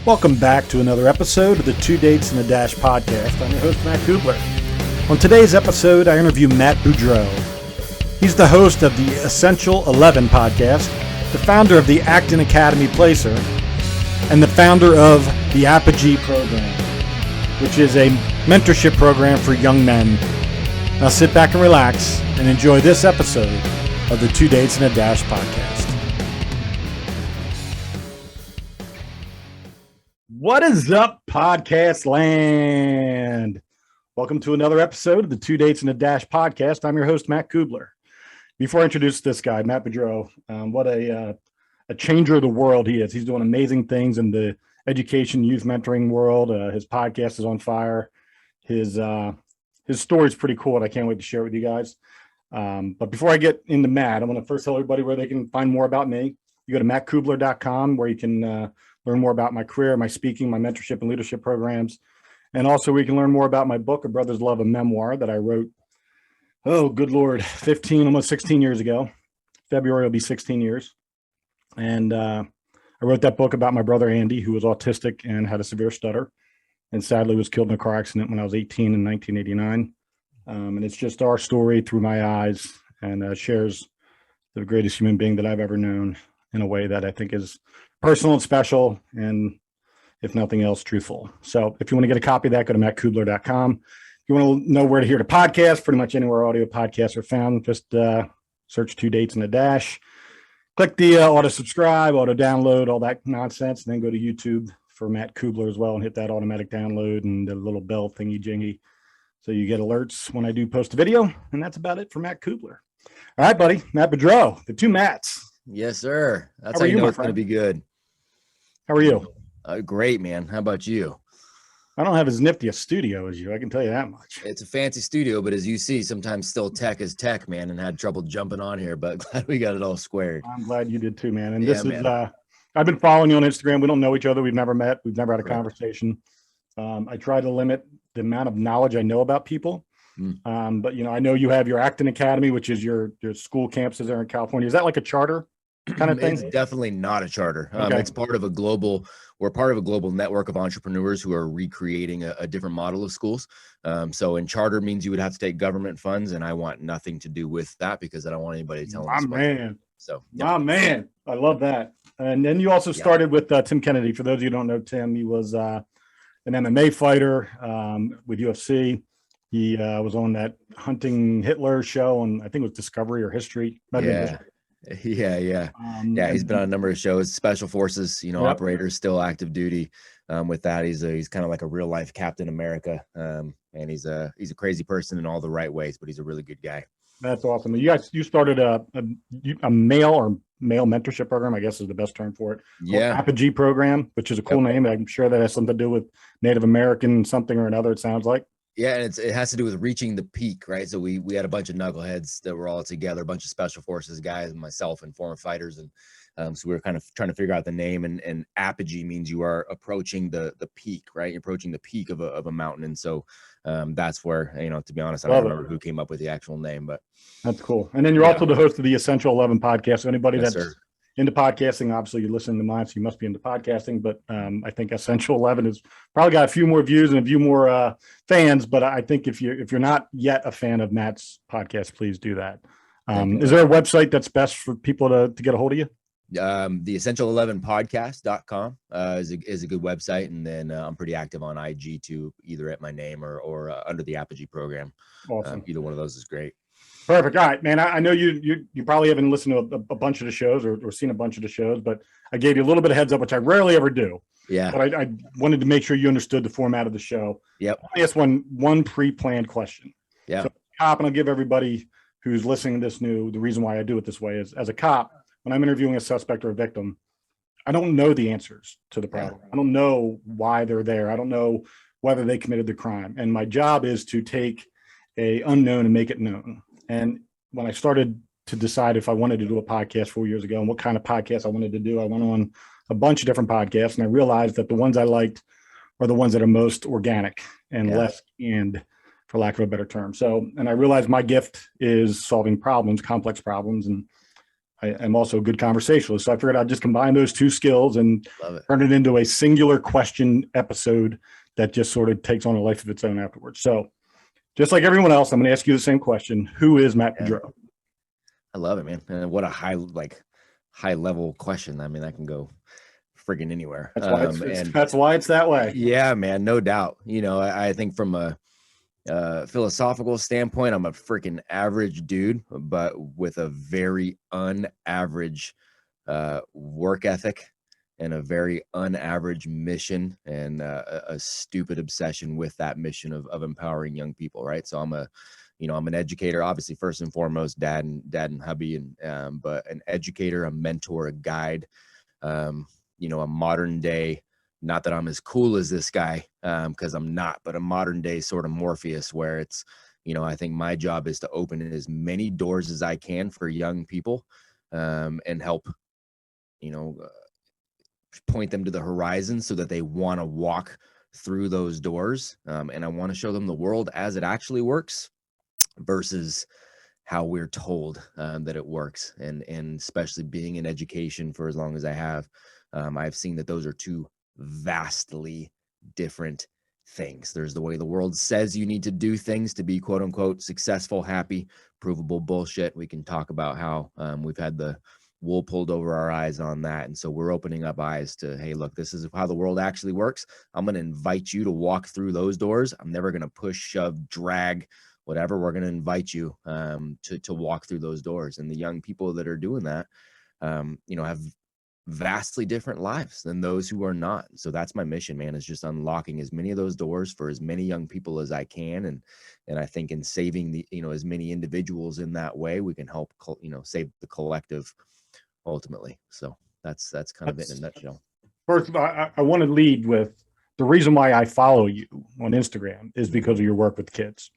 Welcome back to another episode of the Two Dates and a Dash podcast. I'm your host, Matt Cubbler. On today's episode, I interview Matt Beaudreau. He's the host of the Essential 11 podcast, the founder of the Acton Academy Placer, and the founder of the Apogee program, which is a mentorship program for young men. Now sit back and relax and enjoy this episode of the Two Dates and a Dash podcast. What is up, podcast land? Welcome to another episode of the Two Dates and a Dash podcast. I'm your host, Matt Cubbler. Before I introduce this guy, Matt Beaudreau, what a changer of the world he is. He's doing amazing things in the education, youth mentoring world. His podcast is on fire. His story is pretty cool, and I can't wait to share it with you guys. But before I get into Matt, I want to first tell everybody where they can find more about me. You go to mattcubbler.com, where you can learn more about my career, my speaking, my mentorship and leadership programs. And also we can learn more about my book, A Brother's Love, a memoir that I wrote, oh, good Lord, 15, almost 16 years ago. February will be 16 years. And I wrote that book about my brother, Andy, who was autistic and had a severe stutter, and sadly was killed in a car accident when I was 18 in 1989. And it's just our story through my eyes, and shares the greatest human being that I've ever known in a way that I think is personal and special, and if nothing else, truthful. So if you want to get a copy of that, go to mattcubbler.com. If you want to know where to hear the podcast, pretty much anywhere audio podcasts are found, just search Two Dates and a Dash. Click the auto subscribe, auto download, all that nonsense, and then go to YouTube for Matt Cubbler as well and hit that automatic download and the little bell thingy jingy, so you get alerts when I do post a video. And that's about it for Matt Cubbler. All right, buddy, Matt Beaudreau, the two Matts. Yes, sir. That's how you know it's going to be good. How are you? Great, man. How about you? I don't have as nifty a studio as you. I can tell you that much. It's a fancy studio, but as you see, sometimes still tech is tech, man, and had trouble jumping on here, but glad we got it all squared. I'm glad you did too, man. And this is, I've been following you on Instagram. We don't know each other. We've never met. We've never had a conversation. I try to limit the amount of knowledge I know about people. But, you know, I know you have your Acton Academy, which is your school campuses there in California. Is that like a charter kind of thing? It's definitely not a charter. Okay. It's part of we're part of a global network of entrepreneurs who are recreating a different model of schools. So in charter means you would have to take government funds, and I want nothing to do with that because I don't want anybody telling me. My man. So my man. I love that. And then you also started with Tim Kennedy. For those of you who don't know Tim, he was an MMA fighter with UFC. He was on that Hunting Hitler show on, I think it was Discovery or History. Yeah. He's been on a number of shows. Special Forces, operators, still active duty. With that, he's kind of like a real life Captain America. And he's a crazy person in all the right ways, but he's a really good guy. That's awesome. You started a male mentorship program, I guess is the best term for it. Yeah. Apogee program, which is a cool name. I'm sure that has something to do with Native American something or another, it sounds like. Yeah, and it has to do with reaching the peak, right? So we had a bunch of knuckleheads that were all together, a bunch of special forces guys, and myself and former fighters, and so we were kind of trying to figure out the name. And apogee means you are approaching the peak, right? You're approaching the peak of a mountain, and so that's where, to be honest, I don't remember who came up with the actual name, but that's cool. And then you're also the host of the Essential 11 podcast. So anybody that's into podcasting, obviously you're listening to mine, so you must be into podcasting, but I think Essential 11 has probably got a few more views and a few more fans, but I think if you're not yet a fan of Matt's podcast, please do that. Is there a website that's best for people to get a hold of you? The essential11podcast.com is a good website, and then I'm pretty active on IG too, either at my name or under the Apogee program. Awesome. Either one of those is great. Perfect. All right, man. I know you probably haven't listened to a bunch of the shows or seen a bunch of the shows, but I gave you a little bit of heads up, which I rarely ever do. Yeah. But I wanted to make sure you understood the format of the show. Yep. I asked one pre-planned question. Yeah. So, cop, and I'll give everybody who's listening to this the reason why I do it this way is, as a cop, when I'm interviewing a suspect or a victim, I don't know the answers to the problem. I don't know why they're there. I don't know whether they committed the crime. And my job is to take a unknown and make it known. And when I started to decide if I wanted to do a podcast 4 years ago and what kind of podcast I wanted to do, I went on a bunch of different podcasts, and I realized that the ones I liked are the ones that are most organic and less canned, for lack of a better term. So, and I realized my gift is solving problems, complex problems. And I am also a good conversationalist. So I figured I'd just combine those two skills and Love it. turn it into a singular question episode that just sort of takes on a life of its own afterwards. So just like everyone else, I'm going to ask you the same question. Who is Matt Beaudreau? I love it, man. And what a high level question. I mean, that can go friggin' anywhere. That's why it's that way. Yeah, man, no doubt. I think from a philosophical standpoint, I'm a freaking average dude, but with a very unaverage work ethic and a very unaverage mission, and a stupid obsession with that mission of empowering young people. Right. So I'm an educator, obviously, first and foremost, dad and hubby, but an educator, a mentor, a guide, a modern day, not that I'm as cool as this guy, because I'm not, but a modern day sort of Morpheus, where it's, I think my job is to open as many doors as I can for young people, and help, point them to the horizon so that they want to walk through those doors. And I want to show them the world as it actually works versus how we're told that it works. And especially being in education for as long as I have, I've seen that those are two vastly different things. There's the way the world says you need to do things to be quote unquote successful, happy, provable bullshit. We can talk about how we've had the wool pulled over our eyes on that. And so we're opening up eyes to, hey, look, this is how the world actually works. I'm going to invite you to walk through those doors. I'm never going to push, shove, drag, whatever. We're going to invite you to walk through those doors. And the young people that are doing that, have vastly different lives than those who are not. So that's my mission, man, is just unlocking as many of those doors for as many young people as I can. And I think in saving the, as many individuals in that way, we can help, save the collective ultimately. So that's kind of it in a nutshell. First, I want to lead with the reason why I follow you on Instagram is because of your work with kids.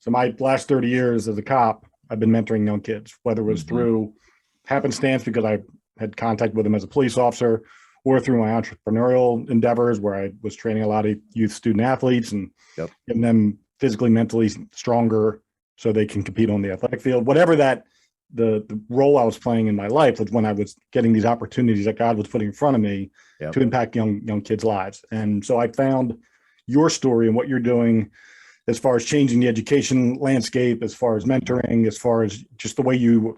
So my last 30 years as a cop, I've been mentoring young kids, whether it was through happenstance because I had contact with them as a police officer, or through my entrepreneurial endeavors where I was training a lot of youth student athletes and getting them physically, mentally stronger so they can compete on the athletic field. Whatever that the role I was playing in my life was when I was getting these opportunities that God was putting in front of me to impact young kids' lives. And so I found your story and what you're doing as far as changing the education landscape, as far as mentoring, as far as just the way you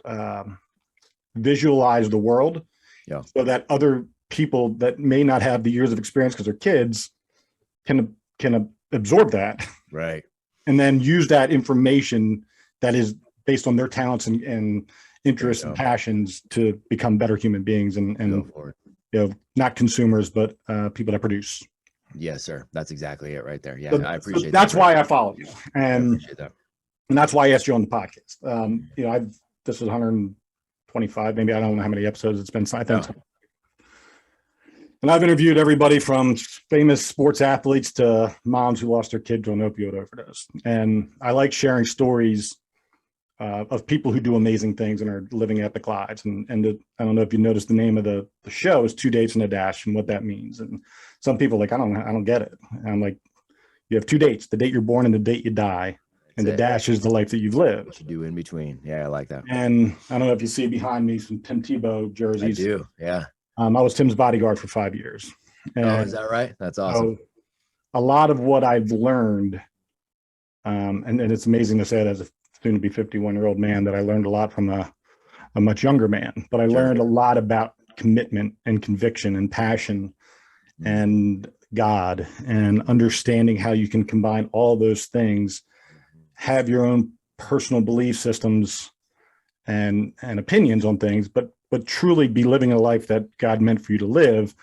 visualize the world, so that other people that may not have the years of experience because they're kids can absorb that, right, and then use that information that is based on their talents and interests and passions to become better human beings and not consumers, but people that produce. Yes, sir. That's exactly it right there. Yeah, So, I appreciate that's that. why I follow you. And I appreciate that. And that's why I asked you on the podcast. This is 125, maybe I don't know how many episodes it's been. I think and I've interviewed everybody from famous sports athletes to moms who lost their kids on opioid overdose. And I like sharing stories of people who do amazing things and are living epic lives. And I don't know if you noticed the name of the show is 2 Dates and a Dash and what that means. And some people are like, I don't get it. And I'm like, you have 2 dates, the date you're born and the date you die. And the dash is the life that you've lived. What you do in between. Yeah, I like that. And I don't know if you see behind me some Tim Tebow jerseys. I do, yeah. I was Tim's bodyguard for 5 years. Is that right? That's awesome. So a lot of what I've learned, and it's amazing to say that as a soon to be 51-year-old man, that I learned a lot from a much younger man. But I learned a lot about commitment and conviction and passion and God and understanding how you can combine all those things, have your own personal belief systems and opinions on things, but truly be living a life that God meant for you to live.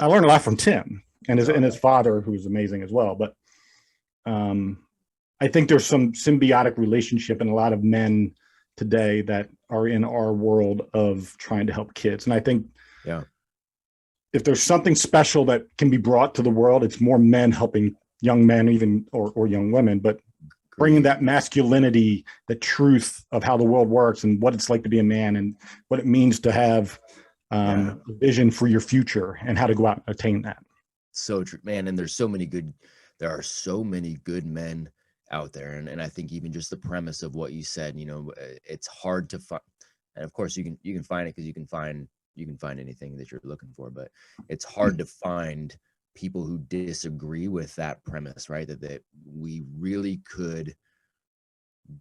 I learned a lot from Tim and his father, who was amazing as well. But I think there's some symbiotic relationship in a lot of men today that are in our world of trying to help kids. And I think if there's something special that can be brought to the world, it's more men helping young men, even or young women, but bringing that masculinity, the truth of how the world works and what it's like to be a man and what it means to have a vision for your future and how to go out and attain that. So true, man. And there are so many good men out there. And I think even just the premise of what you said, it's hard to find. And of course you can find it because you can find anything that you're looking for, but it's hard to find people who disagree with that premise, right? That we really could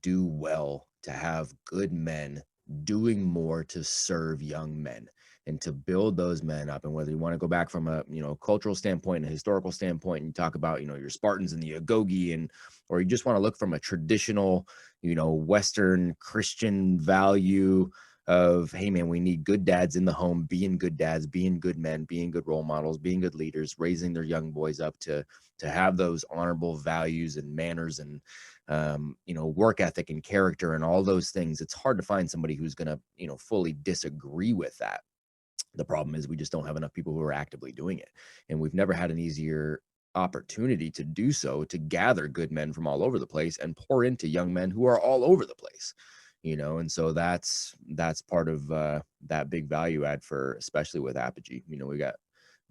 do well to have good men doing more to serve young men and to build those men up. And whether you want to go back from a cultural standpoint, a historical standpoint, and you talk about your Spartans and the Agoge, and or you just want to look from a traditional Western Christian value of, hey man, we need good dads in the home, being good dads, being good men, being good role models, being good leaders, raising their young boys up to have those honorable values and manners and work ethic and character and all those things. It's hard to find somebody who's going to fully disagree with that. The problem is we just don't have enough people who are actively doing it, and we've never had an easier opportunity to do so, to gather good men from all over the place and pour into young men who are all over the place. And so that's part of that big value add for, especially with Apogee. We got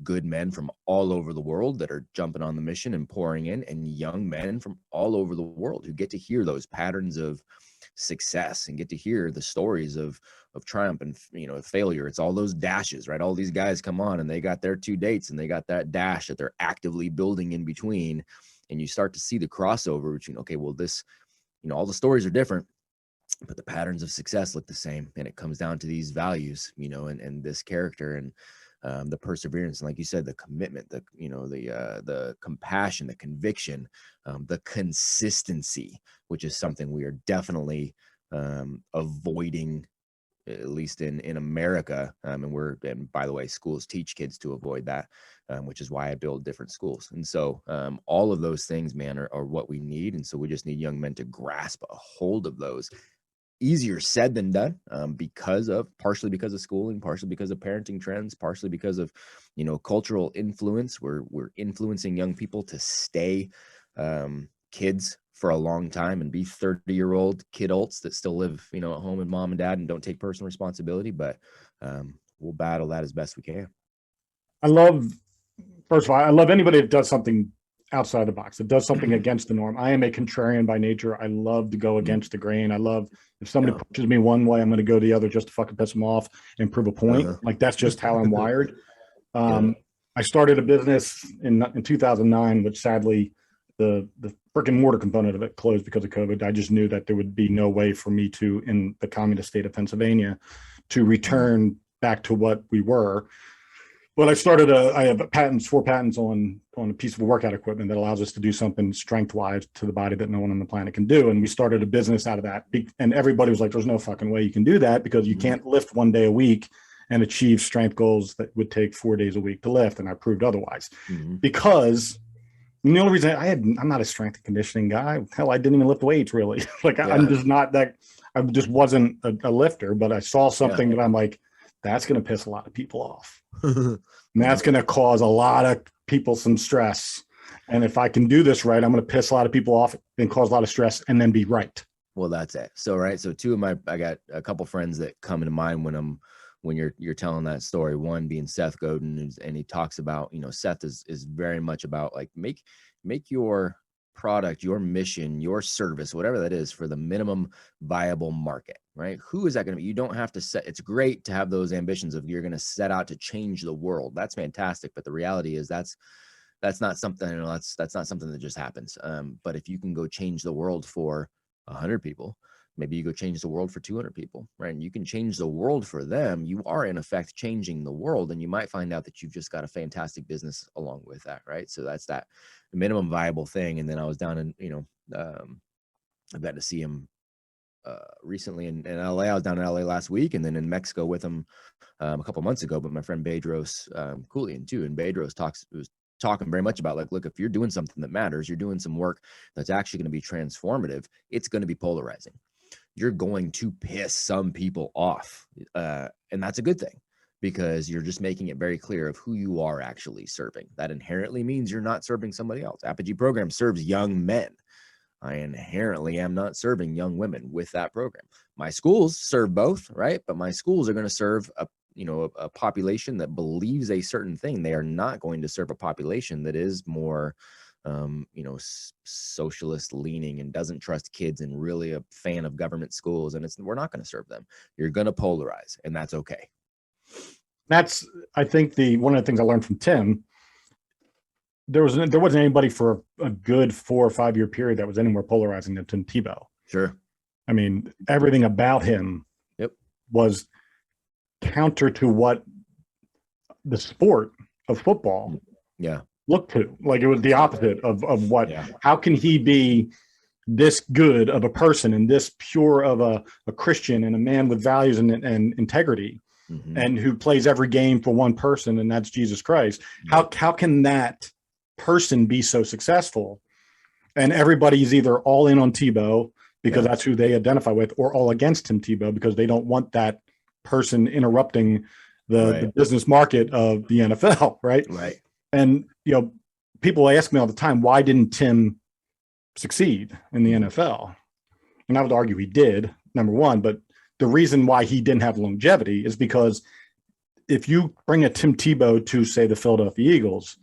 good men from all over the world that are jumping on the mission and pouring in, and young men from all over the world who get to hear those patterns of success and get to hear the stories of triumph and failure. It's all those dashes, right? All these guys come on and they got their 2 dates and they got that dash that they're actively building in between, and you start to see the crossover between, okay, well, this, all the stories are different, but the patterns of success look the same, and it comes down to these values, and this character and the perseverance, and like you said, the commitment, the compassion, the conviction, the consistency, which is something we are definitely avoiding, at least in America. And by the way, schools teach kids to avoid that, which is why I build different schools. And so all of those things, man, are what we need. And so we just need young men to grasp a hold of those. Easier said than done, partially because of schooling, partially because of parenting trends, partially because of cultural influence. We're influencing young people to stay kids for a long time and be 30-year-old kidults that still live at home with mom and dad and don't take personal responsibility. But we'll battle that as best we can. First of all, I love anybody that does something outside the box, that does something against the norm. I am a contrarian by nature. I love to go against the grain. I love, if somebody pushes me one way, I'm going to go the other just to fucking piss them off and prove a point. Like, that's just how I'm wired. I started a business in 2009, which sadly the brick and mortar component of it closed because of COVID. I just knew that there would be no way for me to, in the communist state of Pennsylvania, to return back to what we were. But I have 4 patents on a piece of workout equipment that allows us to do something strength-wise to the body that no one on the planet can do. And we started a business out of that. And everybody was like, there's no fucking way you can do that, because you can't lift 1 day a week and achieve strength goals that would take 4 days a week to lift. And I proved otherwise. Because the only reason I'm not a strength and conditioning guy. Hell, I didn't even lift weights, really. I'm just not that, I just wasn't a lifter, but I saw something that I'm like, that's going to piss a lot of people off. And that's going to cause a lot of people some stress. And if I can do this right, I'm going to piss a lot of people off and cause a lot of stress and then be right. Well, that's it. So, right. So I got a couple friends that come into mind when you're telling that story. One being Seth Godin, and he talks about, Seth is very much about like, make your product, your mission, your service, whatever that is, for the minimum viable market, right? Who is that going to be? You don't have to set, it's great to have those ambitions of you're going to set out to change the world. That's fantastic. But the reality is that's not something, that's not something that just happens. But if you can go change the world for 100 people, maybe you go change the world for 200 people, right? And you can change the world for them. You are in effect changing the world, and you might find out that you've just got a fantastic business along with that, right? So that's that minimum viable thing. And then I was down in, I've got to see him recently in LA. I was down in LA last week, and then in Mexico with him a couple months ago. But my friend Beaudreau, Coolian too, and Beaudreau was talking very much about like, look, if you're doing something that matters, you're doing some work that's actually going to be transformative, it's going to be polarizing. You're going to piss some people off. And that's a good thing, because you're just making it very clear of who you are actually serving. That inherently means you're not serving somebody else. Apogee program serves young men. I inherently am not serving young women with that program. My schools serve both, right? But my schools are going to serve a population that believes a certain thing. They are not going to serve a population that is more socialist leaning and doesn't trust kids and really a fan of government schools, and we're not going to serve them. You're going to polarize, and that's okay. That's, I think, one of the things I learned from Tim. There wasn't anybody for a good 4 or 5 year period that was any more polarizing than Tim Tebow. Sure. I mean, everything about him was counter to what the sport of football looked to. Like, it was the opposite of what, how can he be this good of a person and this pure of a Christian and a man with values and integrity, and who plays every game for one person, and that's Jesus Christ. How can that person be so successful? And everybody's either all in on Tebow because that's who they identify with, or all against Tim Tebow because they don't want that person interrupting the business market of the NFL. Right. And, people ask me all the time, why didn't Tim succeed in the NFL? And I would argue he did, number one, but the reason why he didn't have longevity is because if you bring a Tim Tebow to, say, the Philadelphia Eagles,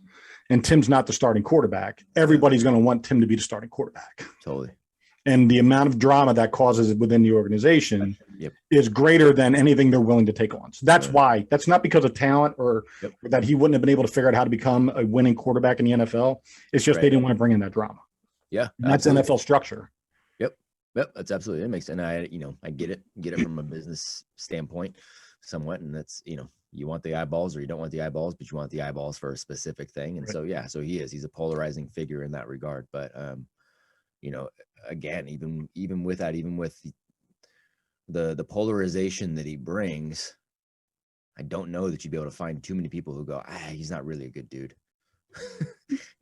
and Tim's not the starting quarterback, everybody's going to want Tim to be the starting quarterback. Totally. And the amount of drama that causes within the organization is greater than anything they're willing to take on. So that's why. That's not because of talent or that he wouldn't have been able to figure out how to become a winning quarterback in the NFL. It's just they didn't want to bring in that drama. Yeah. And that's NFL structure. Yep. That's absolutely, it makes, and I get it from a business standpoint somewhat. And that's, you want the eyeballs or you don't want the eyeballs, but you want the eyeballs for a specific thing. And so he's a polarizing figure in that regard. But, again, even with that, even with the polarization that he brings, I don't know that you'd be able to find too many people who go, he's not really a good dude.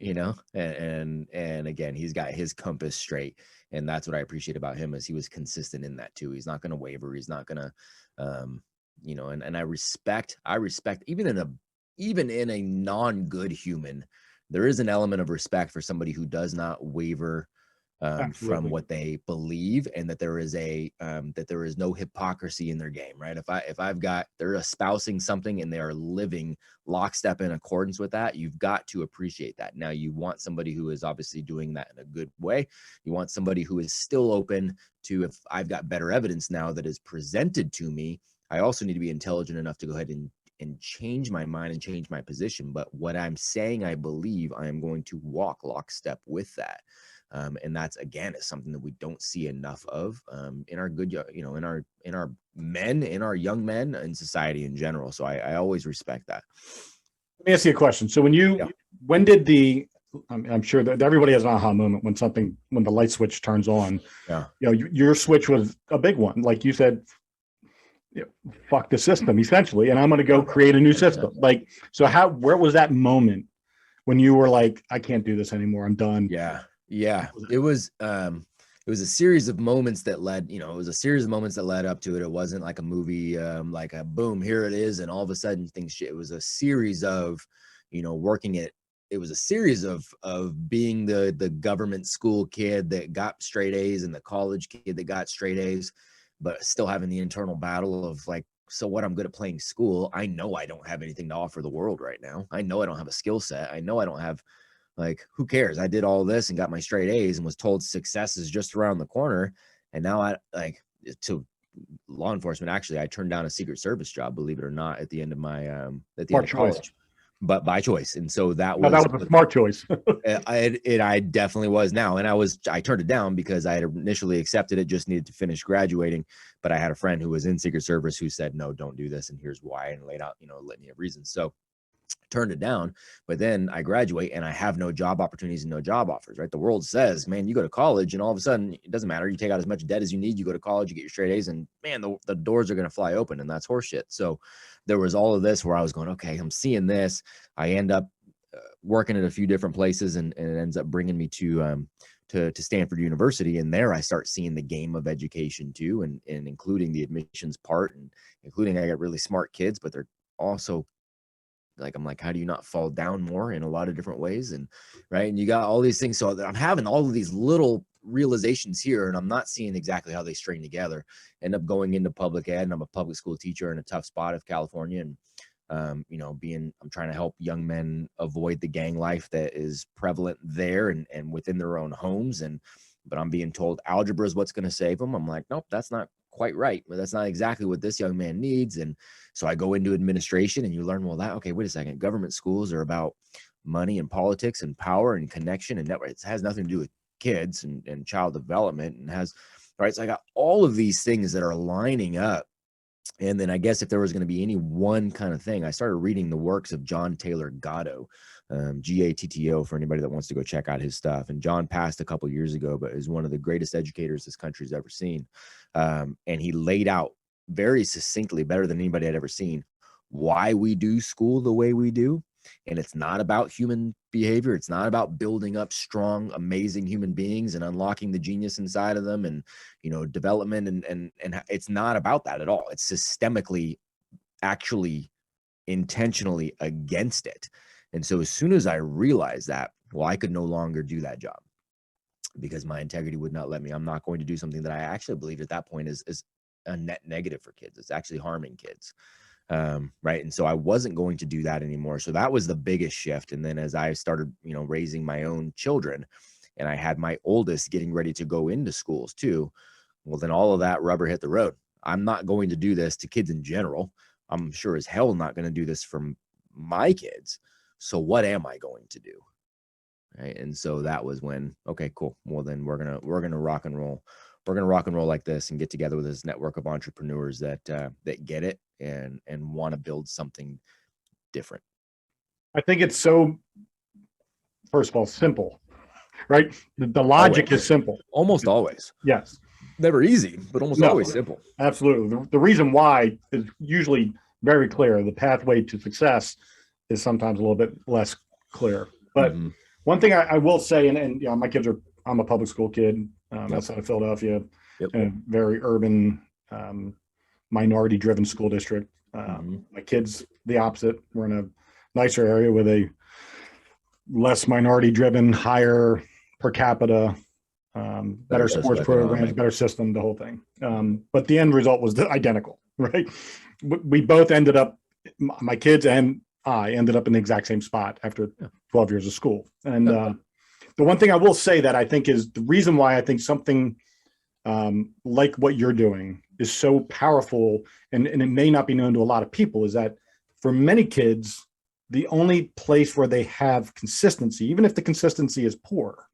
And again, he's got his compass straight, and that's what I appreciate about him, is he was consistent in that too. He's not going to waver. He's not going to, and I respect even in a non-good human, there is an element of respect for somebody who does not waver from what they believe, and that there is no hypocrisy in their game, right? If they're espousing something and they are living lockstep in accordance with that, you've got to appreciate that. Now, you want somebody who is obviously doing that in a good way. You want somebody who is still open to, if I've got better evidence now that is presented to me, I also need to be intelligent enough to go ahead and change my mind and change my position. But what I'm saying I believe, I am going to walk lockstep with that. And that's, again, is something that we don't see enough of in our good, in our men, in our young men, in society in general. So I always respect that. Let me ask you a question. So when did I'm sure that everybody has an aha moment when the light switch turns on. Your switch was a big one. Like you said, fuck the system, essentially, and I'm going to go create a new system. Like, so where was that moment when you were like, I can't do this anymore, I'm done? It was a series of moments that led up to it. It wasn't like a movie, like a boom, here it is, and all of a sudden things. It was a series of, working it. It was a series of being the government school kid that got straight A's and the college kid that got straight A's, but still having the internal battle of like, so what, I'm good at playing school. I know I don't have anything to offer the world right now. I know I don't have a skill set. I know I don't have, like, who cares? I did all this and got my straight A's and was told success is just around the corner. And now to law enforcement, actually, I turned down a Secret Service job, believe it or not, at the end of my, at the end of college, but by choice. And so that was a smart choice. I definitely was now. And I turned it down because I had initially accepted it, just needed to finish graduating. But I had a friend who was in Secret Service who said, no, don't do this. And here's why, and laid out, litany of reasons. So turned it down. But then I graduate and I have no job opportunities and no job offers, right? The world says, man, you go to college and all of a sudden it doesn't matter. You take out as much debt as you need, you go to college, you get your straight A's, and man, the doors are going to fly open, and that's horseshit. So there was all of this where I was going, okay, I'm seeing this. I end up working at a few different places, and it ends up bringing me to Stanford University. And there I start seeing the game of education too, and including the admissions part, and including I got really smart kids, but they're also like, I'm like, how do you not fall down more in a lot of different ways? And right. And you got all these things. So I'm having all of these little realizations here, and I'm not seeing exactly how they string together. End up going into public ed, and I'm a public school teacher in a tough spot of California. And I'm trying to help young men avoid the gang life that is prevalent there and within their own homes. But I'm being told algebra is what's going to save them. I'm like, nope, that's not quite right. But that's not exactly what this young man needs. And so I go into administration, and you learn, well, okay, wait a second. Government schools are about money and politics and power and connection and network. It has nothing to do with kids and child development, and has, right. So I got all of these things that are lining up. And then I guess if there was going to be any one kind of thing, I started reading the works of John Taylor Gatto, Gatto, for anybody that wants to go check out his stuff. And John passed a couple years ago, but is one of the greatest educators this country's ever seen. And he laid out very succinctly, better than anybody I'd ever seen, why we do school the way we do. And it's not about human behavior. It's not about building up strong, amazing human beings and unlocking the genius inside of them and, development. And it's not about that at all. It's systemically, actually, intentionally against it. And so as soon as I realized that, well, I could no longer do that job because my integrity would not let me. I'm not going to do something that I actually believe at that point is a net negative for kids. It's actually harming kids. Right. And so I wasn't going to do that anymore. So that was the biggest shift. And then as I started, raising my own children, and I had my oldest getting ready to go into schools too, well, then all of that rubber hit the road. I'm not going to do this to kids in general. I'm sure as hell not going to do this for my kids. So what am I going to do? Right. And so that was when, okay, cool. Well, then we're going to rock and roll. We're going to rock and roll like this and get together with this network of entrepreneurs that get it and want to build something different. I think it's so, first of all, simple, right? The logic is simple. Almost always. Yes. Never easy, but almost always simple. Absolutely. The reason why is usually very clear. The pathway to success is sometimes a little bit less clear. But one thing I will say, and my kids I'm a public school kid outside of Philadelphia, in a very urban, minority-driven school district. My kids, the opposite. We're in a nicer area with a less minority-driven, higher per capita, better sports programs, better system, the whole thing. But the end result was identical, right? We both ended up, my kids and I ended up in the exact same spot after 12 years of school. And the one thing I will say that I think is the reason why I think something like what you're doing is so powerful, and it may not be known to a lot of people, is that for many kids, the only place where they have consistency, even if the consistency is poor,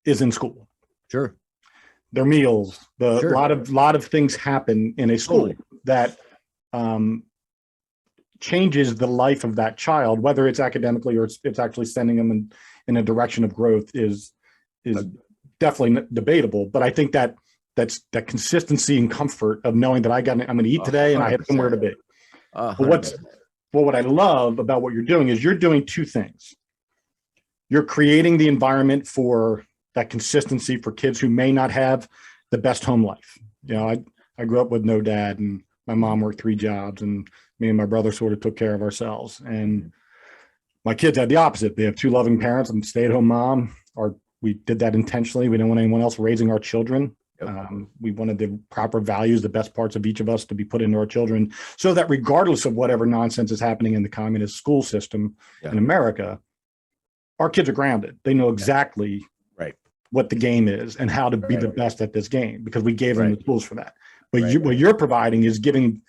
is in school. Sure. Their meals, a lot of things happen in a school that changes the life of that child, whether it's academically or it's actually sending them in a direction of growth is definitely debatable. But I think that's that consistency and comfort of knowing that I'm going to eat today and I have somewhere to be. But what I love about what you're doing is you're doing two things. You're creating the environment for that consistency for kids who may not have the best home life. I grew up with no dad, and my mom worked 3 jobs, and me and my brother sort of took care of ourselves. And my kids had the opposite. They have 2 loving parents and stay-at-home mom. We did that intentionally. We didn't want anyone else raising our children. We wanted the proper values, the best parts of each of us to be put into our children, so that regardless of whatever nonsense is happening in the communist school system in America, our kids are grounded. They know exactly what the game is and how to be the best at this game, because we gave them the tools for that. But what you're providing is giving,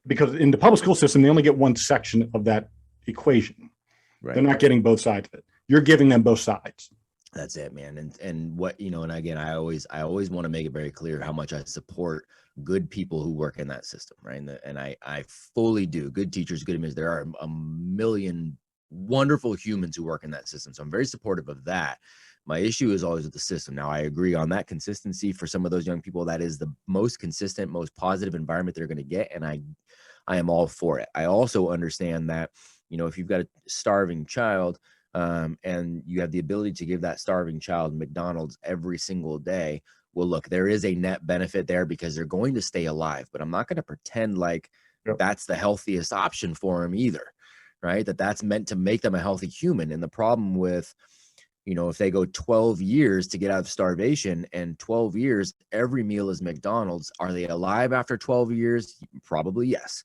because in the public school system, they only get one section of that equation. They're not getting both sides of it. You're giving them both sides. That's it, man. And what, and again, I always want to make it very clear how much I support good people who work in that system. Right. And I fully do. Good teachers, good administrators. There are a million wonderful humans who work in that system. So I'm very supportive of that. My issue is always with the system. Now, I agree on that consistency for some of those young people. That is the most consistent, most positive environment they're going to get. And I am all for it. I also understand that, if you've got a starving child, and you have the ability to give that starving child McDonald's every single day, well, look, there is a net benefit there because they're going to stay alive. But I'm not going to pretend like that's the healthiest option for them either, right? That's meant to make them a healthy human. And the problem with, if they go 12 years to get out of starvation, and 12 years, every meal is McDonald's, are they alive after 12 years? Probably yes.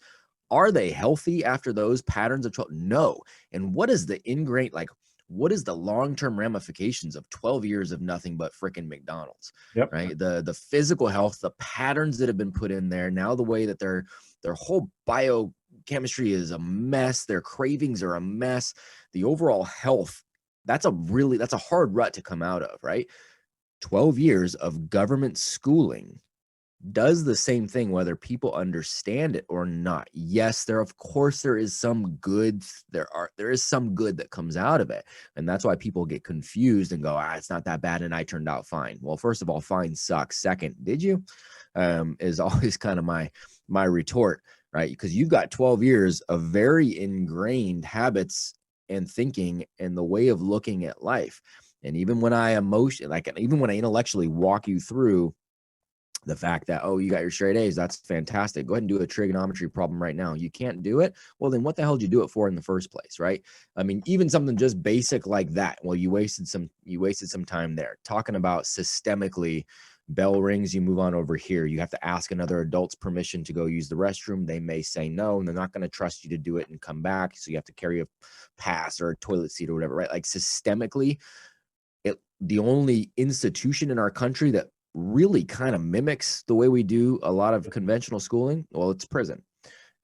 Are they healthy after those patterns of 12? No. And what is the ingrained, like, what is the long-term ramifications of 12 years of nothing but freaking McDonald's, Yep. right? The physical health, the patterns that have been put in there, now the way that their whole biochemistry is a mess, their cravings are a mess, the overall health, that's a hard rut to come out of, right? 12 years of government schooling does the same thing whether people understand it or not. Yes, there is some good, there is some good that comes out of it, and that's why people get confused and go, it's not that bad and I turned out fine. Well, first of all, fine sucks. Second, did you? Is always kind of my retort, right? Because you've got 12 years of very ingrained habits and thinking and the way of looking at life. And even when even when I intellectually walk you through the fact that, oh, you got your straight A's, that's fantastic. Go ahead and do a trigonometry problem right now. You can't do it. Well, then what the hell did you do it for in the first place, right? I mean, even something just basic like that. Well, you wasted some time there talking about systemically. Bell rings, you move on over here. You have to ask another adult's permission to go use the restroom. They may say no, and they're not going to trust you to do it and come back. So you have to carry a pass or a toilet seat or whatever, right? Like systemically, the only institution in our country that really kind of mimics the way we do a lot of conventional schooling, well, it's prison.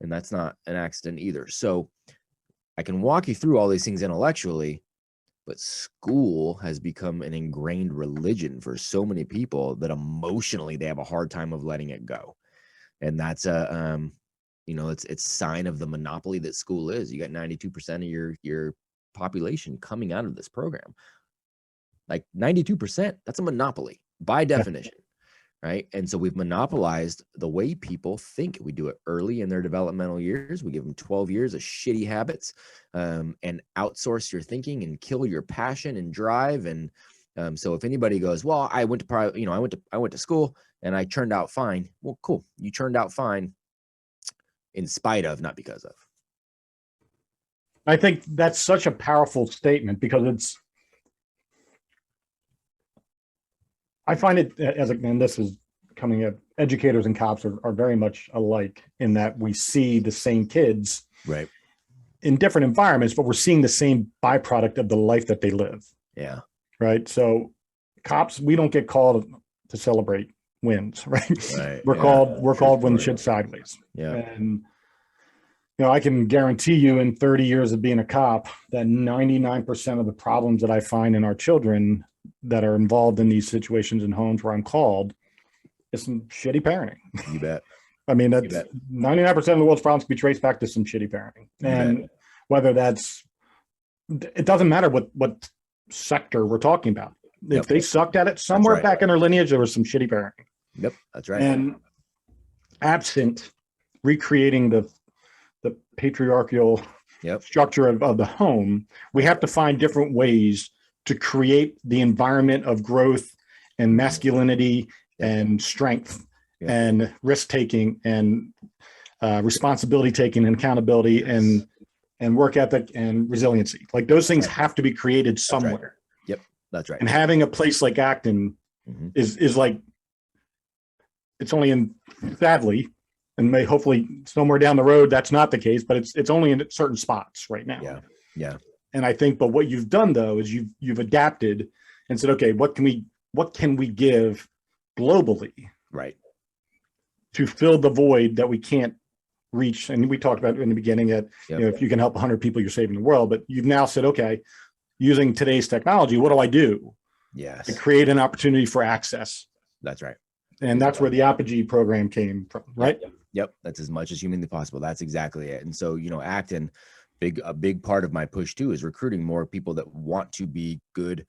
And that's not an accident either. So I can walk you through all these things intellectually, but school has become an ingrained religion for so many people that emotionally they have a hard time of letting it go. And that's it's sign of the monopoly that school is. You got 92% of your population coming out of this program. Like 92%, that's a monopoly by definition, right? And so we've monopolized the way people think. We do it early in their developmental years. We give them 12 years of shitty habits, and outsource your thinking and kill your passion and drive. And so if anybody goes, well, I went to school and I turned out fine. Well, cool. You turned out fine in spite of, not because of. I think that's such a powerful statement because I find it and this is coming up, educators and cops are very much alike in that we see the same kids right in different environments, but we're seeing the same byproduct of the life that they live. Yeah. Right. So cops, we don't get called to celebrate wins, right? We're called when shit's sideways. Yeah. And I can guarantee you in 30 years of being a cop that 99% of the problems that I find in our children that are involved in these situations in homes where I'm called is some shitty parenting. You bet. I mean, that's 99% of the world's problems can be traced back to some shitty parenting. And whether it doesn't matter what sector we're talking about. If they sucked at it somewhere back in their lineage, there was some shitty parenting. Yep, that's right. And absent recreating the patriarchal structure of the home, we have to find different ways to create the environment of growth and masculinity and strength and risk-taking and responsibility taking and accountability and work ethic and resiliency. Like those things have to be created somewhere. Yep, that's right. And having a place like Acton is like, it's only sadly, and hopefully somewhere down the road that's not the case, but it's only in certain spots right now. Yeah. And I think, but what you've done though is you've adapted and said, okay, what can we give globally, right, to fill the void that we can't reach? And we talked about in the beginning that if you can help 100 people, you're saving the world. But you've now said, okay, using today's technology, what do I do? Yes, to create an opportunity for access. That's right. And that's where the Apogee program came from, right? Yep. That's as much as humanly possible. That's exactly it. And so, Acton, a big part of my push too is recruiting more people that want to be good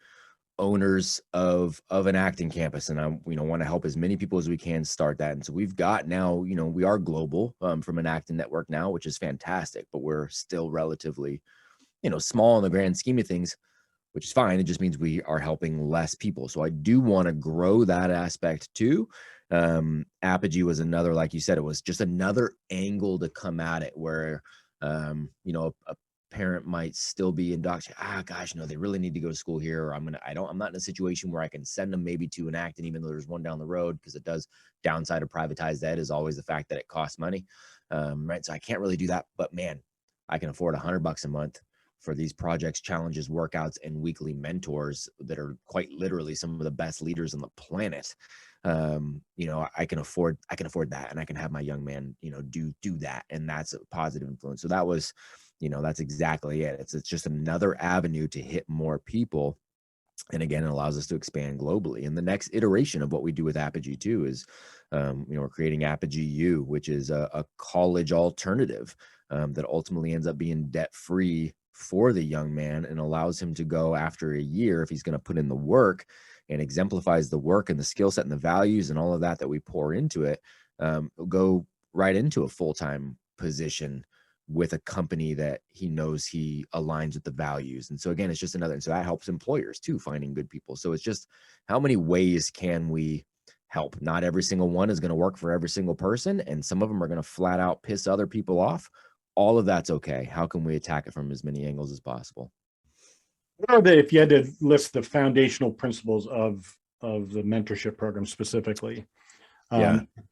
owners of an Acton campus. And I, want to help as many people as we can start that. And so we've got now, we are global from an Acton network now, which is fantastic, but we're still relatively, small in the grand scheme of things, which is fine. It just means we are helping less people. So I do want to grow that aspect too. Apogee was another, like you said, it was just another angle to come at it where, a parent might still be indoctrinated. Gosh, no, they really need to go to school here. Or I'm not in a situation where I can send them maybe to an Acton, even though there's one down the road, because it does downside of privatized ed is always the fact that it costs money. right? So I can't really do that, but man, I can afford $100 a month for these projects, challenges, workouts, and weekly mentors that are quite literally some of the best leaders on the planet. I can afford that, and I can have my young man, do that. And that's a positive influence. So that was, that's exactly it. It's just another avenue to hit more people. And again, it allows us to expand globally. And the next iteration of what we do with Apogee too is, we're creating Apogee U, which is a college alternative that ultimately ends up being debt-free for the young man and allows him to go after a year, if he's going to put in the work and exemplifies the work and the skill set and the values and all of that we pour into it, go right into a full-time position with a company that he knows he aligns with the values. And so again, it's just another, and so that helps employers too, finding good people. So it's just, how many ways can we help? Not every single one is going to work for every single person, and some of them are going to flat out piss other people off. All of that's okay. How can we attack it from as many angles as possible? What are if you had to list the foundational principles of the mentorship program specifically?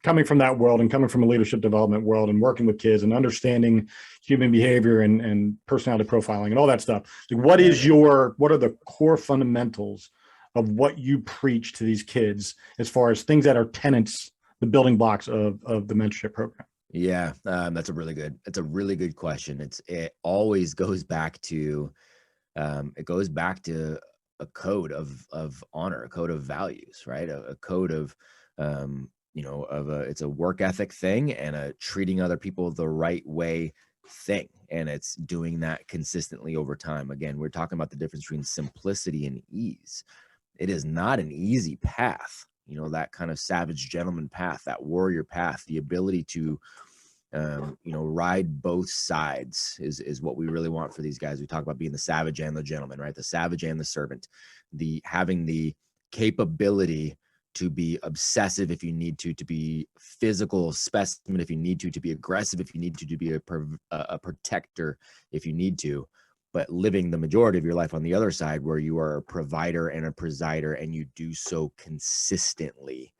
Coming from that world and coming from a leadership development world and working with kids and understanding human behavior and personality profiling and all that stuff. Like, what are the core fundamentals of what you preach to these kids as far as things that are tenets, the building blocks of the mentorship program? Yeah, that's a really good question. It always goes back to, a code of honor, a code of values, right? A code of, it's a work ethic thing and a treating other people the right way thing. And it's doing that consistently over time. Again, we're talking about the difference between simplicity and ease. It is not an easy path, that kind of savage gentleman path, that warrior path, the ability to, ride both sides is what we really want for these guys. We talk about being the savage and the gentleman, right? The savage and the servant, having the capability to be obsessive if you need to be physical specimen if you need to be aggressive if you need to be a protector if you need to, but living the majority of your life on the other side where you are a provider and a presider, and you do so consistently.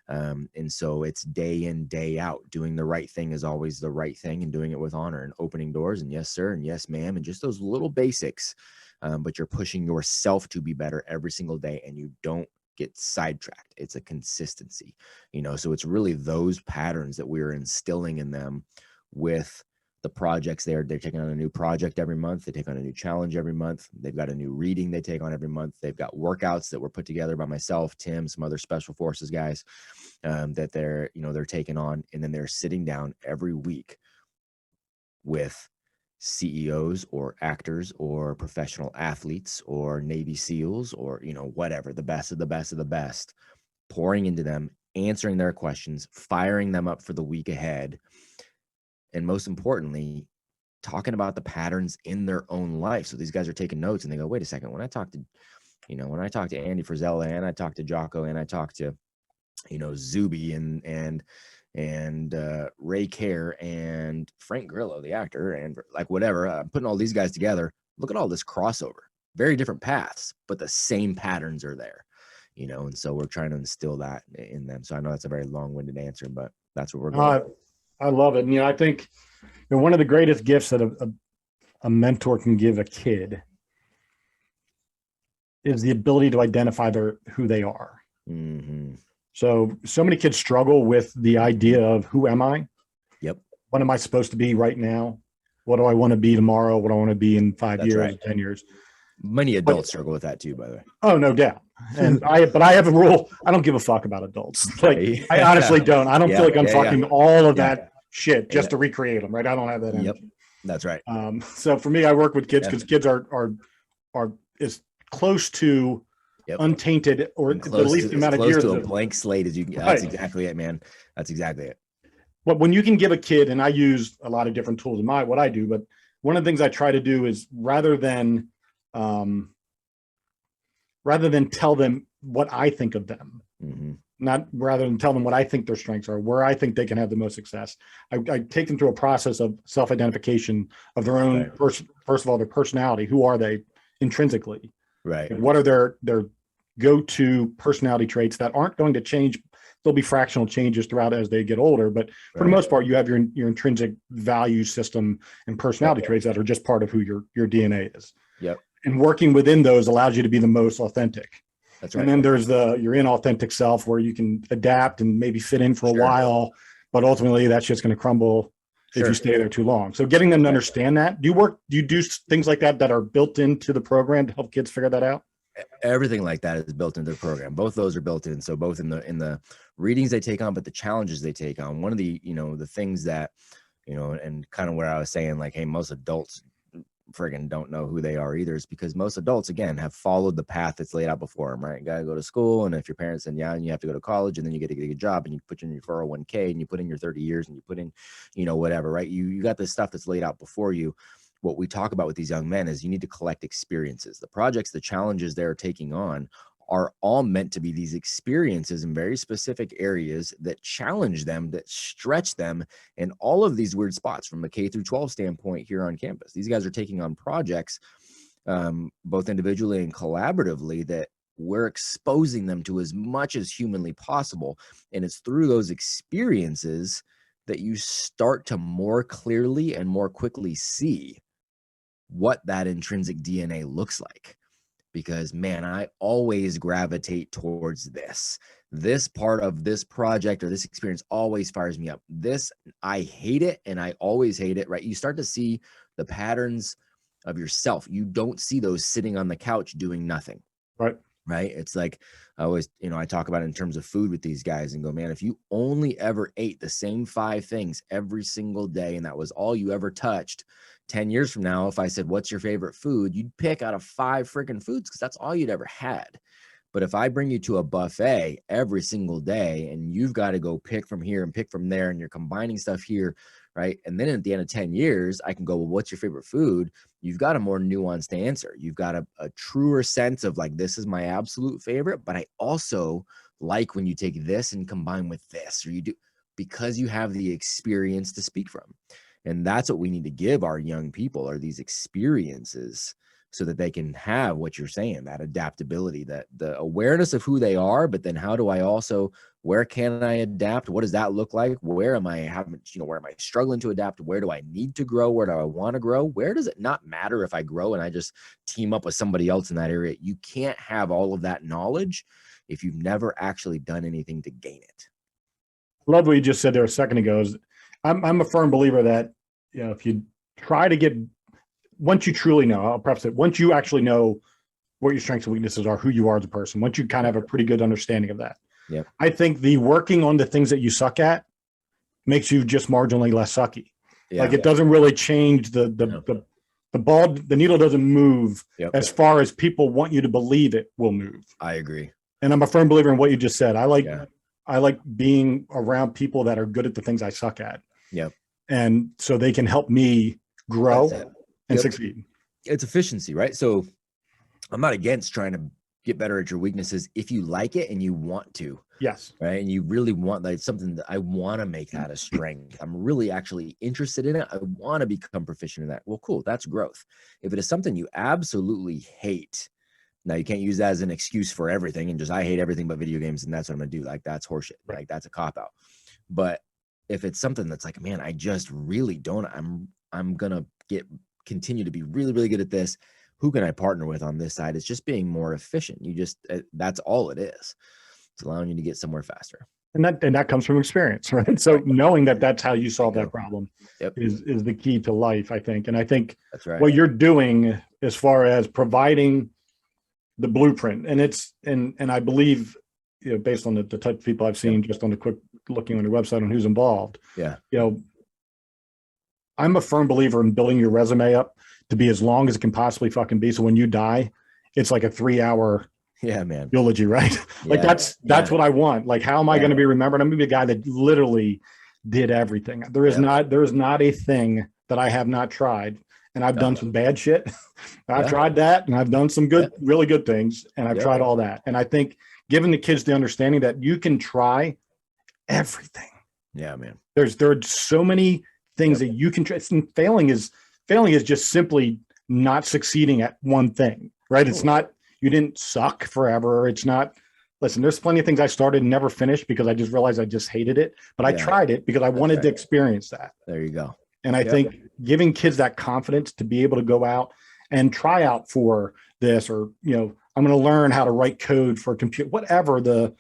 And so it's day in, day out. Doing the right thing is always the right thing, and doing it with honor and opening doors and yes, sir, and yes, ma'am, and just those little basics. But you're pushing yourself to be better every single day, and you don't get sidetracked. It's a consistency, so it's really those patterns that we're instilling in them with the projects. They're taking on a new project every month. They take on a new challenge every month. They've got a new reading they take on every month. They've got workouts that were put together by myself, Tim, some other special forces guys, that they're taking on. And then they're sitting down every week with CEOs or actors or professional athletes or Navy SEALs or, whatever, the best of the best of the best, pouring into them, answering their questions, firing them up for the week ahead. And most importantly, talking about the patterns in their own life. So these guys are taking notes and they go, wait a second, when I talk to Andy Frizella and I talk to Jocko and I talk to, Zuby and Ray Care and Frank Grillo, the actor, and like whatever, I'm putting all these guys together. Look at all this crossover, very different paths, but the same patterns are there, and so we're trying to instill that in them. So I know that's a very long-winded answer, but that's what we're going with. I love it. And, I think one of the greatest gifts that a mentor can give a kid is the ability to identify who they are. Mm-hmm. So many kids struggle with the idea of who am I? Yep. What am I supposed to be right now? What do I want to be tomorrow? What do I want to be in 5 years, right. 10 years? Many adults struggle with that too, by the way. Oh, no doubt. And I have a rule. I don't give a fuck about adults. Like, I honestly don't. I don't feel like I'm fucking all of that shit just to recreate them, right? I don't have that energy. Yep. That's right. So for me, I work with kids because kids are as close to untainted or the least amount of years to a blank slate as you can. That's exactly it, man. That's exactly it. But when you can give a kid, and I use a lot of different tools in what I do, but one of the things I try to do is rather than tell them what I think of them, rather than tell them what I think their strengths are, where I think they can have the most success. I take them through a process of self-identification of their own, first of all, their personality. Who are they intrinsically? Right. And what are their go-to personality traits that aren't going to change there'll be fractional changes throughout as they get older. But for the most part, you have your intrinsic value system and personality traits that are just part of who your DNA is. Yep. And working within those allows you to be the most authentic. That's right. And then there's your inauthentic self where you can adapt and maybe fit in for a while, but ultimately that's just going to crumble if you stay there too long. So getting them to understand that. Do you do things like that are built into the program to help kids figure that out? Everything like that is built into the program. Both those are built in. So both in the readings they take on, but the challenges they take on. One of the, the things that, and kind of where I was saying, like, hey, most adults friggin' don't know who they are either, is because most adults, again, have followed the path that's laid out before them, right? You got to go to school. And if your parents said, yeah, and you have to go to college, and then you get to get a job, and you put in your 401k, and you put in your 30 years, and you put in, whatever, right? You got this stuff that's laid out before you. What we talk about with these young men is you need to collect experiences. The projects, the challenges they're taking on are all meant to be these experiences in very specific areas that challenge them, that stretch them in all of these weird spots from a K through 12 standpoint here on campus. These guys are taking on projects, both individually and collaboratively, that we're exposing them to as much as humanly possible. And it's through those experiences that you start to more clearly and more quickly see what that intrinsic DNA looks like. Because, man, I always gravitate towards this part of this project or this experience always fires me up. This, I hate it, and I always hate it, right? You start to see the patterns of yourself. You don't see those sitting on the couch doing nothing. Right. It's like I always, I talk about it in terms of food with these guys and go, man, if you only ever ate the same 5 things every single day, and that was all you ever touched, 10 years from now, if I said, what's your favorite food? You'd pick out of 5 freaking foods because that's all you'd ever had. But if I bring you to a buffet every single day and you've got to go pick from here and pick from there, and you're combining stuff here, right? And then at the end of 10 years, I can go, well, what's your favorite food? You've got a more nuanced answer. You've got a truer sense of like, this is my absolute favorite, but I also like when you take this and combine with this, or you do, because you have the experience to speak from. And that's what we need to give our young people, are these experiences, so that they can have what you're saying, that adaptability, that the awareness of who they are, but then how do I also, where can I adapt? What does that look like? Where am I having, where am I struggling to adapt? Where do I need to grow? Where do I want to grow? Where does it not matter if I grow and I just team up with somebody else in that area? You can't have all of that knowledge if you've never actually done anything to gain it. I love what you just said there a second ago. I'm a firm believer that, if you try to get, once you truly know, I'll preface it, once you actually know what your strengths and weaknesses are, who you are as a person, once you kind of have a pretty good understanding of that, I think the working on the things that you suck at makes you just marginally less sucky. Like it doesn't really change the ball, the needle doesn't move as far as people want you to believe it will move. I agree. And I'm a firm believer in what you just said. I like being around people that are good at the things I suck at. And so they can help me grow and succeed. It's efficiency, right? So I'm not against trying to get better at your weaknesses if you like it and you want to. Yes. Right. And you really want, like, something that I want to make that a strength. I'm really actually interested in it. I want to become proficient in that. Well, cool. That's growth. If it is something you absolutely hate, now you can't use that as an excuse for everything and just, I hate everything but video games, and that's what I'm going to do. Like, that's horseshit. Right. Like, that's a cop out. But if it's something that's like, man, I just really don't, I'm going to continue to be really, really good at this. Who can I partner with on this side? It's just being more efficient. You just, that's all it is. It's allowing you to get somewhere faster. And that comes from experience, right? So knowing that that's how you solve that problem is the key to life, I think. And I think that's right. What you're doing as far as providing the blueprint, and I believe, based on the type of people I've seen, just on the quick looking on your website on who's involved. I'm a firm believer in building your resume up to be as long as it can possibly fucking be. So when you die, it's like a 3-hour eulogy, right? Like that's what I want. Like, how am I going to be remembered? I'm going to be a guy that literally did everything. There is not a thing that I have not tried. And I've done some bad shit. I've tried that, and I've done some good, really good things. And I've tried all that. And I think giving the kids the understanding that you can try everything. Yeah, man. There are so many things that you can try. And failing is just simply not succeeding at one thing, right? It's not, you didn't suck forever. It's not, listen, there's plenty of things I started and never finished because I just realized I just hated it, but I tried it because I wanted to experience that. There you go. And I think giving kids that confidence to be able to go out and try out for this, or, I'm going to learn how to write code for a computer, whatever the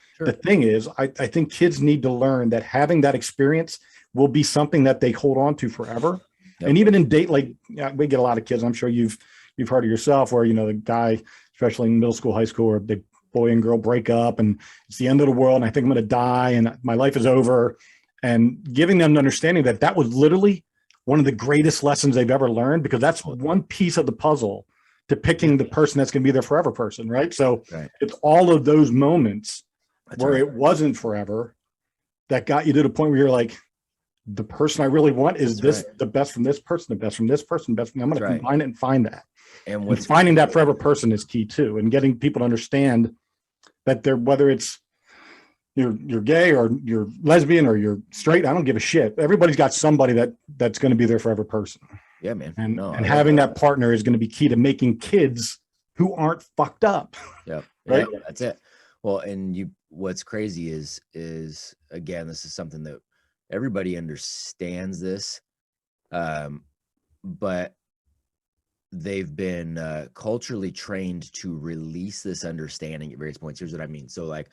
thing is. I think kids need to learn that having that experience will be something that they hold on to forever. And even in date, like we get a lot of kids, I'm sure you've heard of yourself, where, the guy, especially in middle school, high school, where the boy and girl break up and it's the end of the world. And I think I'm going to die and my life is over, and giving them the understanding that that was literally one of the greatest lessons they've ever learned, because that's one piece of the puzzle to picking the person that's going to be their forever person. Right. So it's all of those moments where it wasn't forever that got you to the point where you're like, the person I really want is the best from this person, the best from this person, best from, I'm going to combine it and find that. And finding that forever person is key too. And getting people to understand that whether it's you're gay or you're lesbian or you're straight, I don't give a shit. Everybody's got somebody that's going to be their forever person. Yeah, man. And having that partner is going to be key to making kids who aren't fucked up. Yeah. Right. Yeah, that's it. Well, and what's crazy is again, this is something that everybody understands this, but they've been culturally trained to release this understanding at various points. Here's what I mean. So like,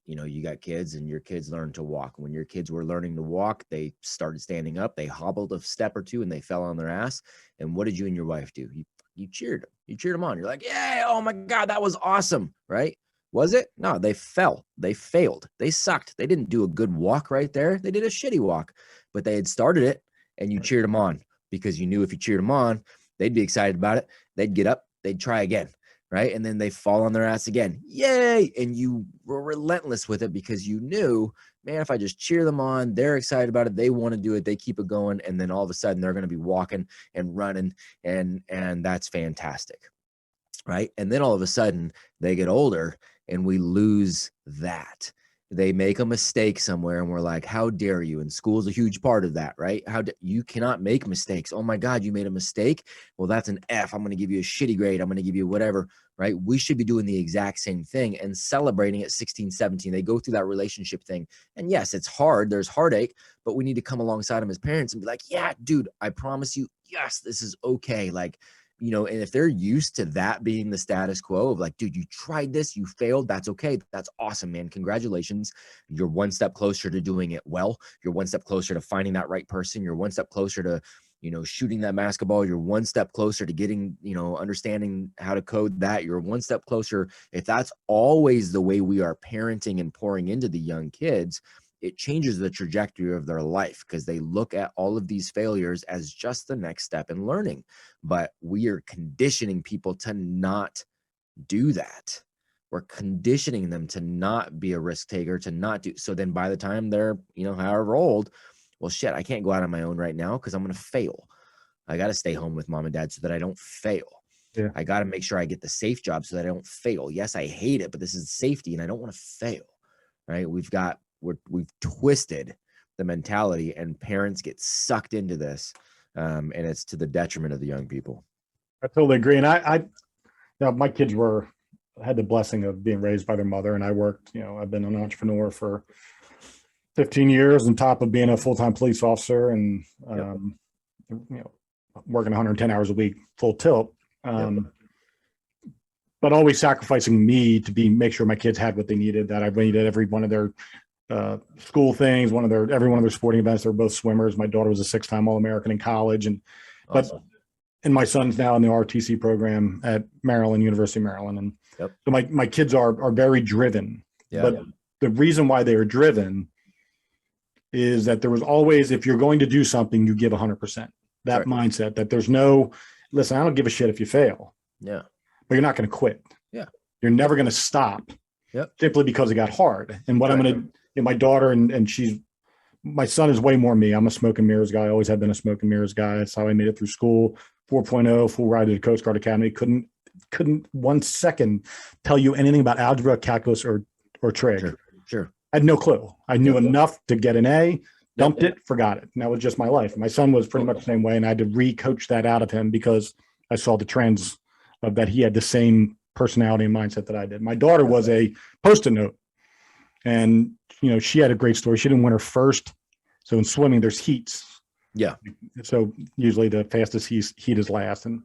you got kids and your kids learn to walk. When your kids were learning to walk, they started standing up, they hobbled a step or two and they fell on their ass. And what did you and your wife do? You cheered them. You cheered them on. You're like, yeah, oh my God, that was awesome. Right? Was it? No, they fell. They failed. They sucked. They didn't do a good walk right there. They did a shitty walk, but they had started it and you cheered them on because you knew if you cheered them on, they'd be excited about it. They'd get up, they'd try again. Right. And then they fall on their ass again. Yay. And you were relentless with it because you knew, man, if I just cheer them on, they're excited about it. They want to do it. They keep it going. And then all of a sudden they're going to be walking and running. And that's fantastic. Right. And then all of a sudden they get older and we lose that. They make a mistake somewhere and we're like, how dare you? And school's a huge part of that, right? You cannot make mistakes. Oh my God, you made a mistake. Well, that's an F. I'm going to give you a shitty grade. I'm going to give you whatever, right? We should be doing the exact same thing and celebrating at 16, 17. They go through that relationship thing. And yes, it's hard. There's heartache, but we need to come alongside them as parents and be like, yeah, dude, I promise you, yes, this is okay. Like, and if they're used to that being the status quo of like, dude, you tried this, you failed. That's okay. That's awesome, man. Congratulations. You're one step closer to doing it well. You're one step closer to finding that right person. You're one step closer to, shooting that basketball. You're one step closer to getting, understanding how to code that. You're one step closer. If that's always the way we are parenting and pouring into the young kids, it changes the trajectory of their life because they look at all of these failures as just the next step in learning. But we are conditioning people to not do that. We're conditioning them to not be a risk taker, to not do. So then by the time they're, however old, well, shit, I can't go out on my own right now because I'm going to fail. I got to stay home with mom and dad so that I don't fail. Yeah. I got to make sure I get the safe job so that I don't fail. Yes, I hate it, but this is safety and I don't want to fail. Right? We've twisted the mentality and parents get sucked into this. And it's to the detriment of the young people. I totally agree. And my kids had the blessing of being raised by their mother, and I worked, I've been an entrepreneur for 15 years on top of being a full-time police officer and, working 110 hours a week, full tilt. But always sacrificing me to make sure my kids had what they needed, that I needed every one of their school things, every one of their sporting events. They're both swimmers. My daughter was a 6-time All-American in college, and my son's now in the RTC program at University of Maryland. And so my kids are very driven. Yeah. But the reason why they are driven is that there was always, if you're going to do something, you give 100%. That mindset that there's no, listen, I don't give a shit if you fail. Yeah. But you're not going to quit. Yeah. You're never going to stop. Yep. Simply because it got hard. And what I'm going to, my daughter and my son is way more me. I'm a smoke and mirrors guy. I always have been a smoke and mirrors guy. That's how I made it through school. 4.0, full ride to the Coast Guard Academy. Couldn't 1 second tell you anything about algebra, calculus, or trig. Sure. I had no clue. I knew enough to get an A, dumped it, forgot it. And that was just my life. My son was pretty much the same way. And I had to re-coach that out of him because I saw the trends of that he had the same personality and mindset that I did. My daughter was a Post-it note, and she had a great story. She didn't win her first. So in swimming, there's heats. Yeah. So usually the fastest heat is last, and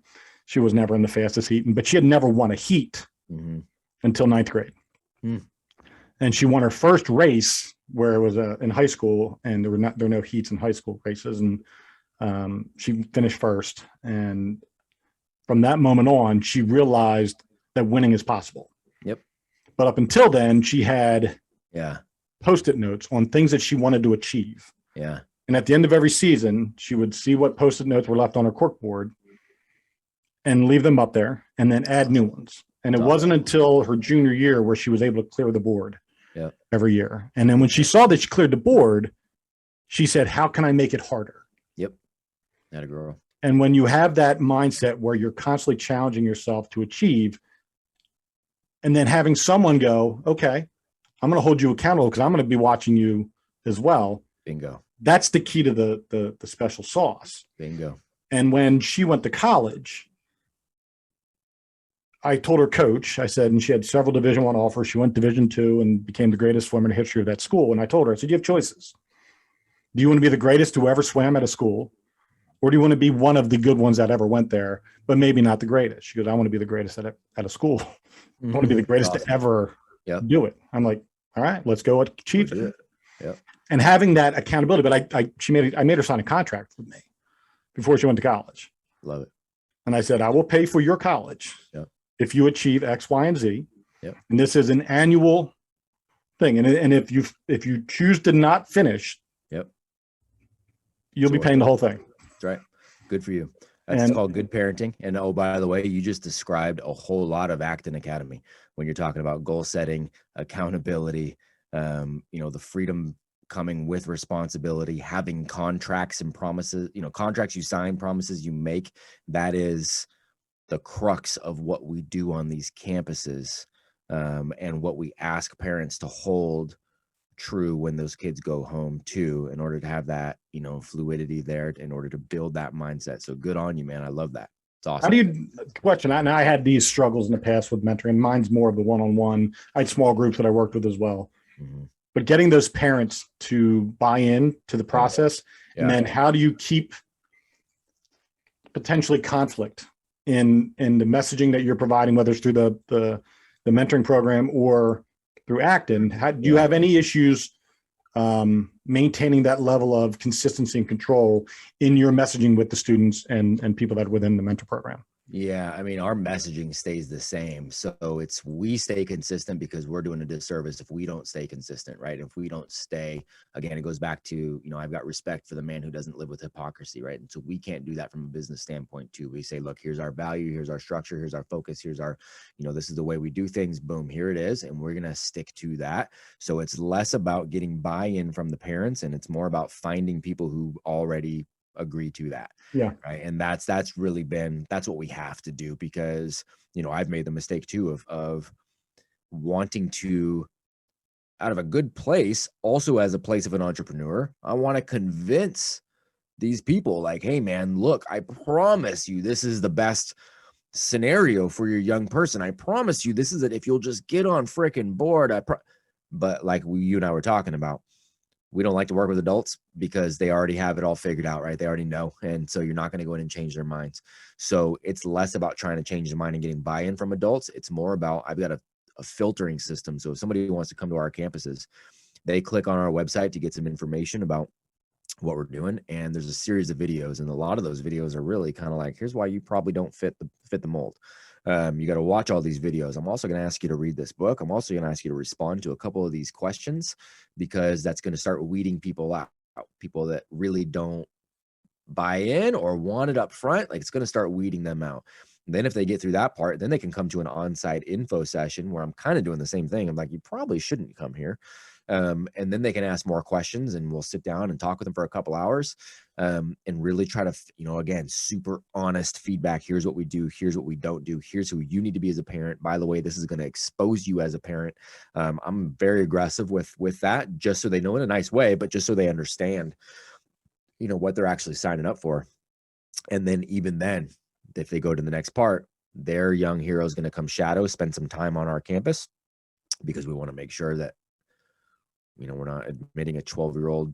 she was never in the fastest heat, but she had never won a heat until 9th grade. And she won her first race where it was in high school, and there were no heats in high school races, and she finished first. And from that moment on, she realized that winning is possible. Yep. But up until then, she had Post-it notes on things that she wanted to achieve. Yeah. And at the end of every season, she would see what Post-it notes were left on her corkboard and leave them up there and then add new ones. And it wasn't until her junior year where she was able to clear the board every year. And then when she saw that she cleared the board, she said, how can I make it harder? Yep. That a girl. And when you have that mindset where you're constantly challenging yourself to achieve, and then having someone go, okay, I'm going to hold you accountable because I'm going to be watching you as well. Bingo. That's the key to the special sauce. Bingo. And when she went to college, I told her coach, I said, and she had several Division I offers. She went Division II and became the greatest swimmer in the history of that school. And I told her, I said, you have choices. Do you want to be the greatest who ever swam at a school? Or do you want to be one of the good ones that ever went there, but maybe not the greatest? She goes, I want to be the greatest at a school. I want to be the greatest to ever do it. I'm like, all right, let's go achieve it. Yep. And having that accountability, but I made her sign a contract with me before she went to college. Love it. And I said, I will pay for your college if you achieve X, Y, and Z. Yep. And this is an annual thing. And if you choose to not finish, you'll be paying the whole thing. That's right. Good for you. That's called good parenting. And oh, by the way, you just described a whole lot of Acton Academy when you're talking about goal setting, accountability, the freedom coming with responsibility, having contracts and promises, contracts you sign, promises you make. That is the crux of what we do on these campuses, and what we ask parents to hold true when those kids go home too, in order to have that, fluidity there, in order to build that mindset. So good on you, man. I love that. It's awesome. How do you question? I had these struggles in the past with mentoring. Mine's more of the one-on-one. I had small groups that I worked with as well. But getting those parents to buy in to the process, and then how do you keep potentially conflict in the messaging that you're providing, whether it's through the mentoring program or through Acton? Do you have any issues maintaining that level of consistency and control in your messaging with the students and people that are within the mentor program? Yeah, I mean, our messaging stays the same. So we stay consistent because we're doing a disservice if we don't stay consistent, right? If we don't stay, again, it goes back to, I've got respect for the man who doesn't live with hypocrisy, right? And so we can't do that from a business standpoint too. We say, look, here's our value, here's our structure, here's our focus, here's our, this is the way we do things, boom, here it is. And we're going to stick to that. So it's less about getting buy-in from the parents, and it's more about finding people who already agree to that. Right. And that's what we have to do, because, I've made the mistake too of wanting to, out of a good place, also as a place of an entrepreneur, I want to convince these people like, hey man, look, I promise you, this is the best scenario for your young person. I promise you, this is it. If you'll just get on frickin' board, but like you and I were talking about, we don't like to work with adults because they already have it all figured out, right? They already know. And so you're not going to go in and change their minds. So it's less about trying to change their mind and getting buy-in from adults. It's more about, I've got a filtering system. So if somebody wants to come to our campuses, they click on our website to get some information about what we're doing. And there's a series of videos. And a lot of those videos are really kind of like, here's why you probably don't fit the mold. You got to watch all these videos. I'm also going to ask you to read this book. I'm also going to ask you to respond to a couple of these questions, because that's going to start weeding people out. People that really don't buy in or want it up front, like it's going to start weeding them out. And then if they get through that part, then they can come to an on-site info session where I'm kind of doing the same thing. I'm like, you probably shouldn't come here. And then they can ask more questions, and we'll sit down and talk with them for a couple hours, and really try to, again, super honest feedback. Here's what we do. Here's what we don't do. Here's who you need to be as a parent. By the way, this is going to expose you as a parent. I'm very aggressive with that, just so they know in a nice way, but just so they understand, what they're actually signing up for. And then even then, if they go to the next part, their young hero is going to come shadow, spend some time on our campus, because we want to make sure that, we're not admitting a 12-year-old,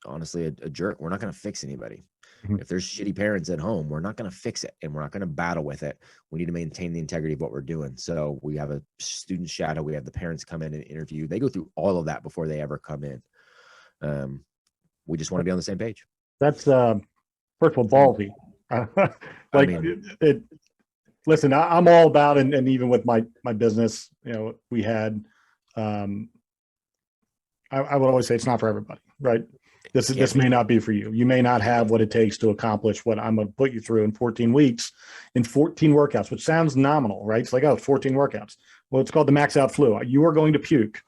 honestly, a jerk. We're not going to fix anybody. Mhm. If there's shitty parents at home, we're not going to fix it, and we're not going to battle with it. We need to maintain the integrity of what we're doing. So we have a student shadow. We have the parents come in and interview. They go through all of that before they ever come in. We just want to be on the same page. That's first of all, ballsy. Listen, I'm all about, and even with my business, we had, I would always say it's not for everybody, right? This may not be for you. You may not have what it takes to accomplish what I'm going to put you through in 14 weeks, in 14 workouts, which sounds nominal, right? It's like, 14 workouts. Well, it's called the max out flu. You are going to puke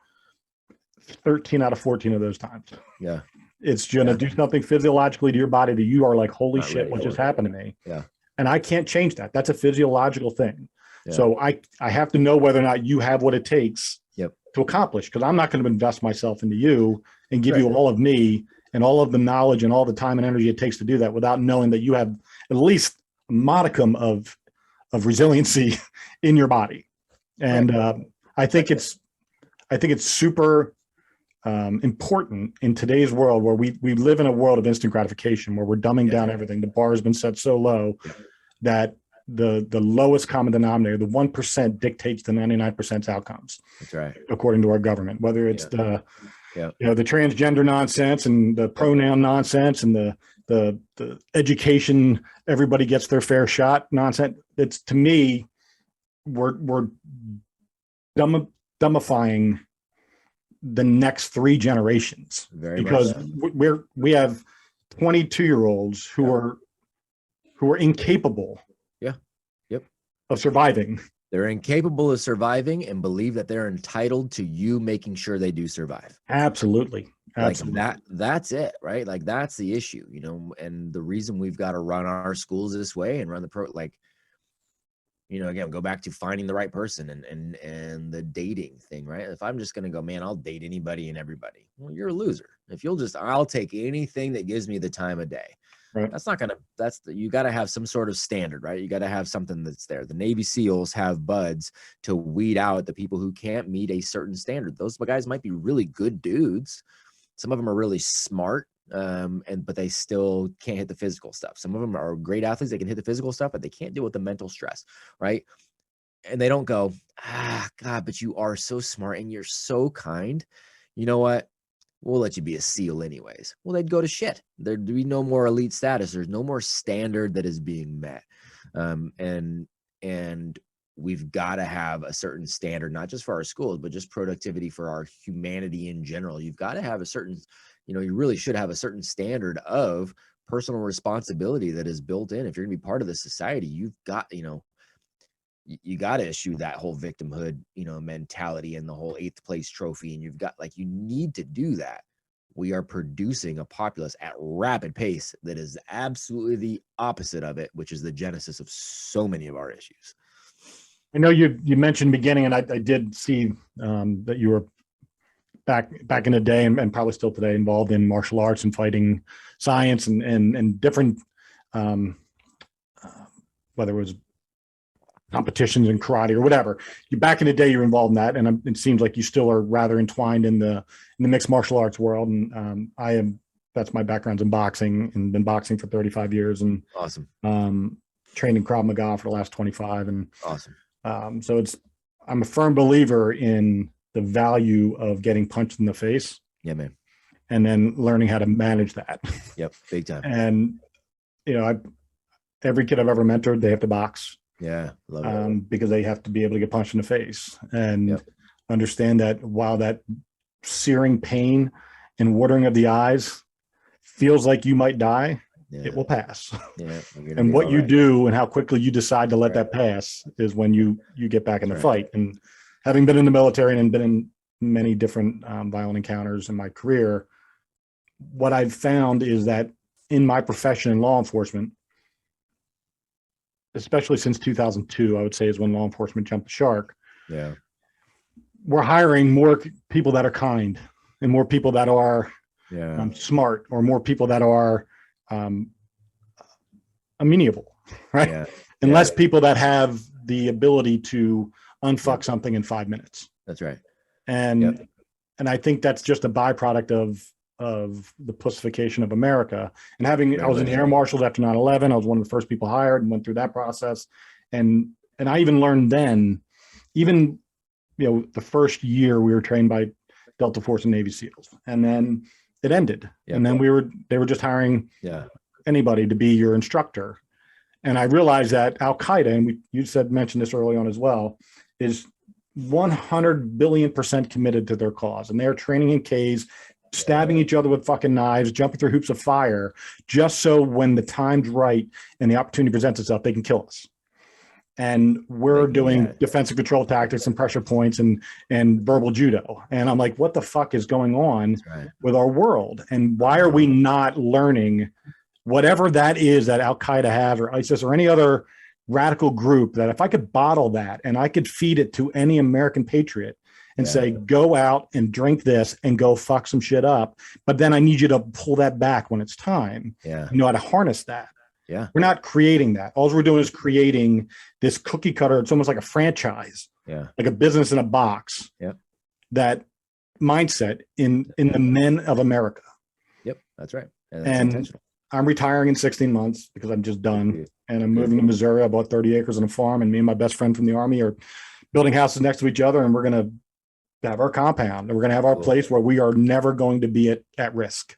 13 out of 14 of those times. Yeah. It's going to do something physiologically to your body that you are like, holy Not shit, ready what for just it. happened to me? Yeah. And I can't change that. That's a physiological thing. Yeah. So I have to know whether or not you have what it takes to accomplish, because I'm not going to invest myself into you and give you all of me and all of the knowledge and all the time and energy it takes to do that without knowing that you have at least a modicum of resiliency in your body. And I think it's super important in today's world, where we live in a world of instant gratification, where we're dumbing down everything. The bar has been set so low that the lowest common denominator, the 1%, dictates the 99% outcomes. That's right. According to our government, whether it's the transgender nonsense and the pronoun nonsense and the education, everybody gets their fair shot nonsense. It's, to me, we're dumbifying the next 3 generations. Because we have 22-year-olds who are incapable of surviving. They're incapable of surviving and believe that they're entitled to you making sure they do survive. Absolutely. Like that's it, right? Like that's the issue, and the reason we've got to run our schools this way and run the again, go back to finding the right person and the dating thing, right? If I'm just going to go, man, I'll date anybody and everybody. Well, you're a loser. If I'll take anything that gives me the time of day. Right. You got to have some sort of standard, right? You got to have something that's there. The Navy SEALs have buds to weed out the people who can't meet a certain standard. Those guys might be really good dudes. Some of them are really smart, but they still can't hit the physical stuff. Some of them are great athletes. They can hit the physical stuff, but they can't deal with the mental stress, right? And they don't go, God, but you are so smart and you're so kind. You know what? We'll let you be a SEAL anyways. Well, they'd go to shit. There'd be no more elite status. There's no more standard that is being met. And we've got to have a certain standard, not just for our schools, but just productivity for our humanity in general. You've got to have a certain, you really should have a certain standard of personal responsibility that is built in. If you're going to be part of this society, you've got, you got to issue that whole victimhood, mentality and the whole 8th place trophy. And you've got, you need to do that. We are producing a populace at rapid pace that is absolutely the opposite of it, which is the genesis of so many of our issues. I know you mentioned beginning, and I did see that you were back in the day and probably still today involved in martial arts and fighting science and different, whether it was competitions in karate or whatever. Back in the day, you're involved in that, and it seems like you still are rather entwined in the mixed martial arts world. And that's my background's in boxing, and been boxing for 35 years, and awesome. Trained in Krav Maga for the last 25, and awesome. So I'm a firm believer in the value of getting punched in the face. Yeah, man. And then learning how to manage that. Yep, big time. And every kid I've ever mentored, they have to box. Yeah, love it. Because they have to be able to get punched in the face and understand that while that searing pain and watering of the eyes feels like you might die, it will pass. Yeah, and what you do and how quickly you decide to let that pass is when you get back in the fight. And having been in the military and been in many different violent encounters in my career, what I've found is that in my profession in law enforcement, especially since 2002, I would say is when law enforcement jumped the shark. Yeah. We're hiring more people that are kind and more people that are smart, or more people that are amenable, right? And less people that have the ability to unfuck something in 5 minutes. That's right. And I think that's just a byproduct of the pussification of America. And I was in the Air Marshals after 9/11. I was one of the first people hired and went through that process. And I even learned then, even, the first year we were trained by Delta Force and Navy SEALs, and then it ended. And then they were just hiring anybody to be your instructor. And I realized that Al Qaeda, and you mentioned this early on as well, is 100 billion% committed to their cause. And they're training in caves, stabbing each other with fucking knives, jumping through hoops of fire, just so when the time's right and the opportunity presents itself, they can kill us. And we're doing defensive control tactics and pressure points and verbal judo. And I'm like, what the fuck is going on with our world? And why are we not learning whatever that is that Al Qaeda has, or ISIS, or any other radical group, that if I could bottle that and I could feed it to any American patriot and say, go out and drink this and go fuck some shit up, but then I need you to pull that back when it's time. You know how to harness that. We're not creating that. All we're doing is creating this cookie cutter. It's almost like a franchise, like a business in a box. That mindset in the men of America. That's right. And I'm retiring in 16 months because I'm just done. And I'm moving to Missouri. I bought 30 acres on a farm, and me and my best friend from the Army are building houses next to each other, and we're going to have our compound, and we're going to have our place where we are never going to be at risk.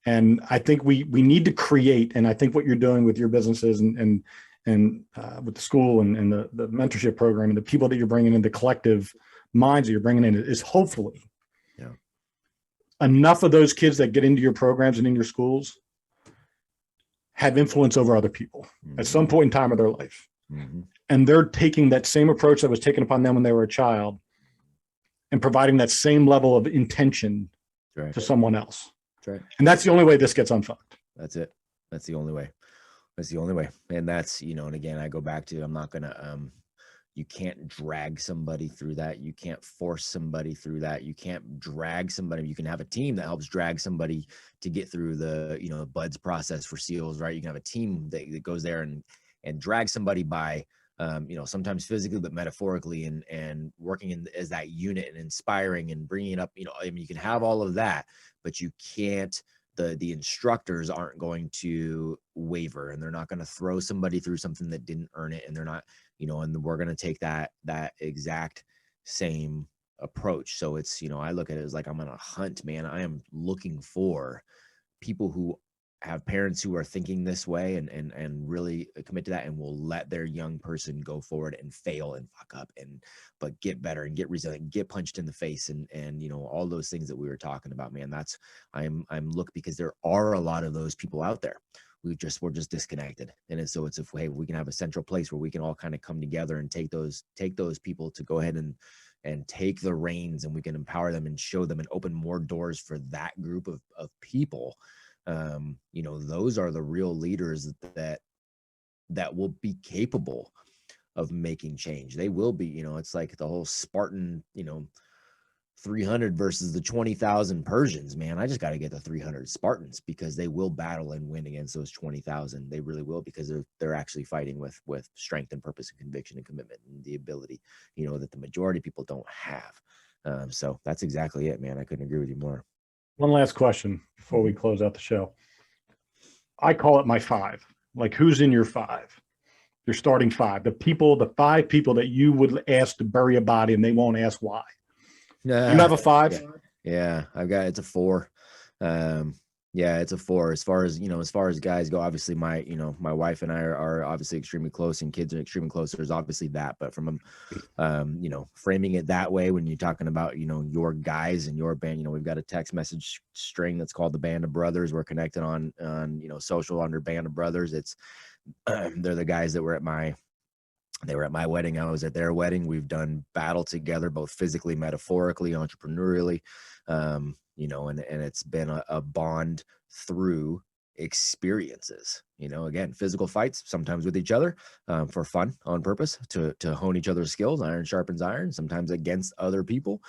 And I think we need to create, and I think what you're doing with your businesses and with the school and the mentorship program and the people that you're bringing in, the collective minds that you're bringing in, is hopefully enough of those kids that get into your programs and in your schools have influence over other people at some point in time of their life. And they're taking that same approach that was taken upon them when they were a child and providing that same level of intention to someone else. And that's the only way this gets unfucked. That's it. That's the only way. That's the only way. And that's, and again, I go back to, I'm not going to, you can't drag somebody through that. You can't force somebody through that. You can't drag somebody. You can have a team that helps drag somebody to get through the, BUDS process for SEALs, right? You can have a team that goes there and drag somebody by, sometimes physically, but metaphorically, and working as that unit and inspiring and bringing it up, you can have all of that, but you can't, the instructors aren't going to waver, and they're not going to throw somebody through something that didn't earn it. And they're not, and we're going to take that exact same approach. So it's, I look at it as like, I'm on a hunt, man. I am looking for people who have parents who are thinking this way and really commit to that, and will let their young person go forward and fail and fuck up but get better and get resilient, get punched in the face, and all those things that we were talking about, man. That's I'm because there are a lot of those people out there. We're just disconnected. And so it's hey, we can have a central place where we can all kind of come together and take those people to go ahead and take the reins, and we can empower them and show them and open more doors for that group of people. Those are the real leaders that will be capable of making change. They will be, it's like the whole Spartan, 300 versus the 20,000 Persians, man. I just got to get the 300 Spartans, because they will battle and win against those 20,000. They really will, because they're actually fighting with strength and purpose and conviction and commitment and the ability, that the majority of people don't have. So that's exactly it, man. I couldn't agree with you more. One last question before we close out the show. I call it my 5. Like, who's in your 5? Your starting 5. The 5 people that you would ask to bury a body and they won't ask why. You have a 5? Yeah, it's a 4. It's a 4. As far as guys go, obviously my wife and I are obviously extremely close, and kids are extremely close. There's obviously that, but from framing it that way, when you're talking about, your guys and your band, we've got a text message string that's called the Band of Brothers. We're connected on social under Band of Brothers. It's they're the guys that were at my wedding. I was at their wedding. We've done battle together, both physically, metaphorically, entrepreneurially. And it's been a bond through experiences, again, physical fights, sometimes with each other, for fun, on purpose, to hone each other's skills. Iron sharpens iron, sometimes against other people.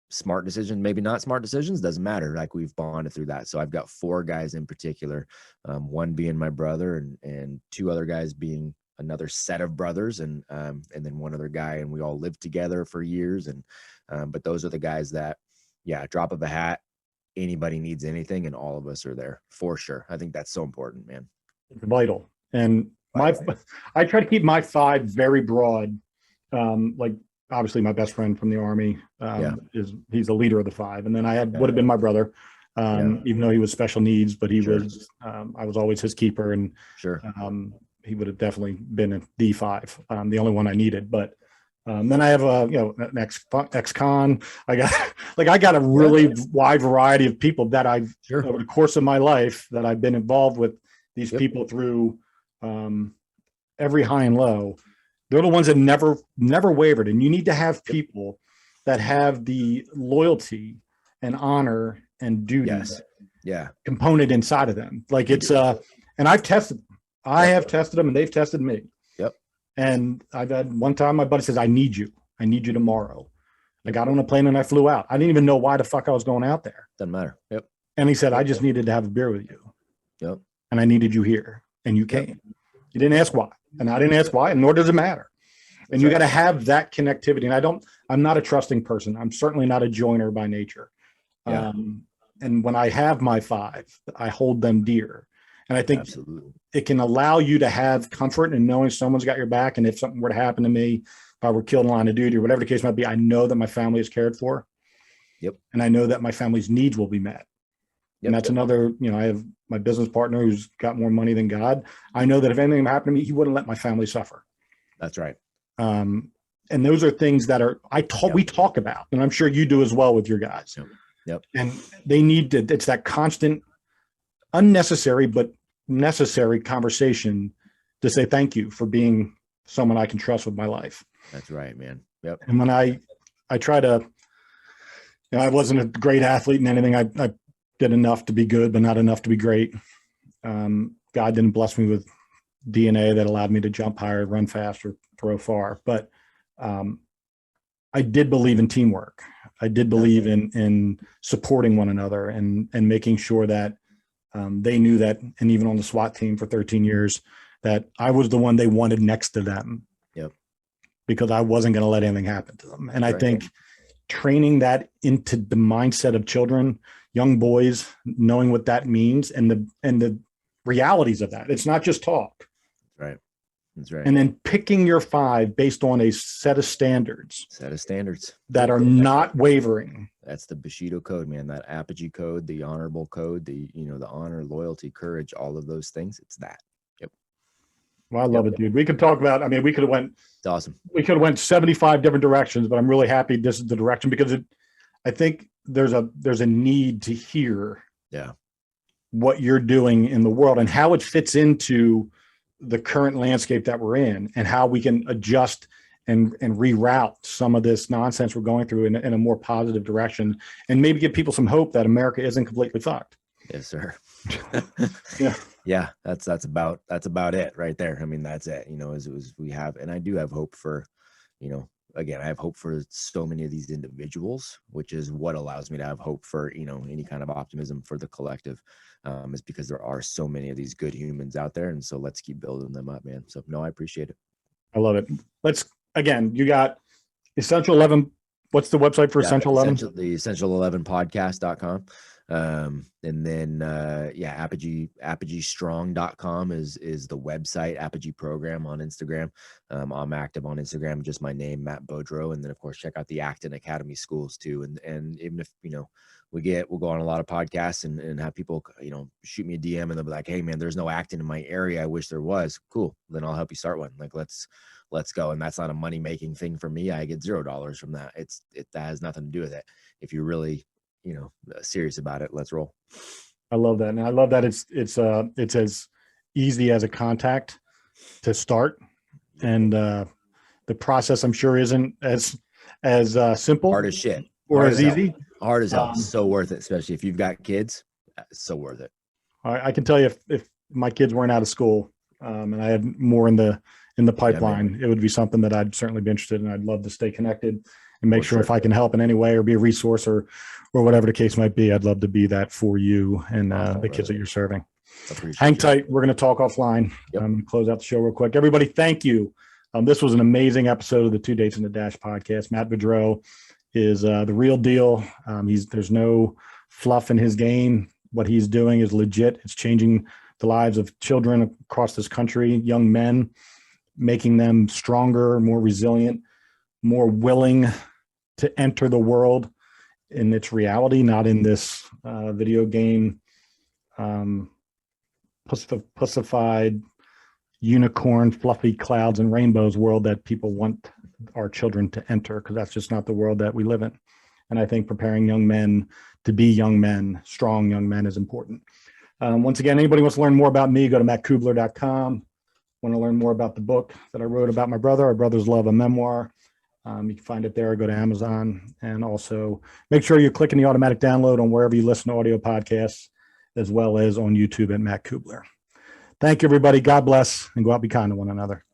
Smart decision, maybe not smart decisions, doesn't matter. Like, we've bonded through that. So I've got 4 guys in particular, one being my brother and 2 other guys being another set of brothers, and then one other guy, and we all lived together for years. And but those are the guys that, yeah, drop of a hat, anybody needs anything, and all of us are there for sure. I think that's so important, man. Vital. And I try to keep my 5 very broad. Like obviously my best friend from the Army he's the leader of the 5. And then would have been my brother, even though he was special needs, but he was, I was always his keeper, and he would have definitely been a D5, the only one I needed. But then I have an ex-con. I got a really wide variety of people that I've over the course of my life that I've been involved with these people through every high and low. They're the ones that never wavered. And you need to have people that have the loyalty and honor and duty component inside of them. Like it's and I've tested them. I have tested them, and they've tested me. Yep. And I've had one time my buddy says, I need you tomorrow. I got on a plane and I flew out. I didn't even know why the fuck I was going out there. Doesn't matter. Yep. And he said, I just needed to have a beer with you. Yep. And I needed you here, and you came. You didn't ask why, and I didn't ask why, and nor does it matter. And you got to have that connectivity. And I'm not a trusting person. I'm certainly not a joiner by nature. Yeah. And when I have my 5, I hold them dear. And I think it can allow you to have comfort in knowing someone's got your back. And if something were to happen to me, if I were killed in line of duty or whatever the case might be, I know that my family is cared for. Yep. And I know that my family's needs will be met. Yep. And that's another, I have my business partner who's got more money than God. I know that if anything happened to me, he wouldn't let my family suffer. That's right. And those are things that we talk about, and I'm sure you do as well with your guys. Yep. And they need to, it's that constant, unnecessary, but necessary conversation to say, thank you for being someone I can trust with my life. That's right, man. Yep. And when I try to, I wasn't a great athlete in anything. I did enough to be good, but not enough to be great. God didn't bless me with DNA that allowed me to jump higher, run faster, throw far. But I did believe in teamwork. I did believe in supporting one another and making sure that they knew that, and even on the SWAT team for 13 years, that I was the one they wanted next to them. Yep. Because I wasn't going to let anything happen to them. And I think training that into the mindset of children, young boys, knowing what that means and the realities of that. It's not just talk. Right. That's right. And then picking your 5 based on a set of standards. That are not wavering. That's the Bushido code, man. That Apogee code, the honorable code, the honor, loyalty, courage, all of those things. It's that. Yep. Well, I love it, dude. We could talk about, we could have went. It's awesome. We could have went 75 different directions, but I'm really happy this is the direction, because I think there's a need to hear what you're doing in the world and how it fits into the current landscape that we're in, and how we can adjust and reroute some of this nonsense we're going through in a more positive direction, and maybe give people some hope that America isn't completely fucked. Yes, sir. Yeah. Yeah. That's about it right there. That's it, as we have, and I do have hope for, again, I have hope for so many of these individuals, which is what allows me to have hope for, any kind of optimism for the collective, is because there are so many of these good humans out there. And so let's keep building them up, man. So no, I appreciate it. I love it. Again, you got Essential 11. What's the website for Essential 11? The essential11podcast.com. And then, apogeestrong.com is the website. Apogee program on Instagram. I'm active on Instagram, just my name, Matt Beaudreau. And then of course, check out the Acton Academy schools too. And even if, we'll go on a lot of podcasts and have people, shoot me a DM and they'll be like, hey man, there's no Acton in my area. I wish there was. Cool. Then I'll help you start one. Like, let's go. And that's not a money making thing for me. I get $0 from that. That has nothing to do with it. If you're really, serious about it, let's roll. I love that. And I love that it's as easy as a contact to start. And the process, I'm sure, isn't as simple. Hard as shit. Or as easy. Hard as hell. So worth it, especially if you've got kids. So worth it. I can tell you if my kids weren't out of school and I had more in the pipeline, it would be something that I'd certainly be interested in. I'd love to stay connected and make sure if I can help in any way or be a resource or whatever the case might be, I'd love to be that for you and the kids that you're serving. Hang tight. We're going to talk offline. Yep. I'm going to close out the show real quick. Everybody, thank you. This was an amazing episode of the Two Dates in the Dash podcast. Matt Beaudreau is the real deal. There's no fluff in his game. What he's doing is legit. It's changing the lives of children across this country, young men, making them stronger, more resilient, more willing to enter the world in its reality, not in this video game pussified unicorn, fluffy clouds and rainbows world that people want our children to enter, because that's just not the world that we live in. And I think preparing young men to be young men, strong young men, is important. Once again, anybody wants to learn more about me, go to mattcubbler.com. Want to learn more about the book that I wrote about my brother, Our Brother's Love, a memoir. You can find it there, go to Amazon, and also make sure you're clicking the automatic download on wherever you listen to audio podcasts, as well as on YouTube at Matt Cubbler. Thank you, everybody. God bless, and go out and be kind to one another.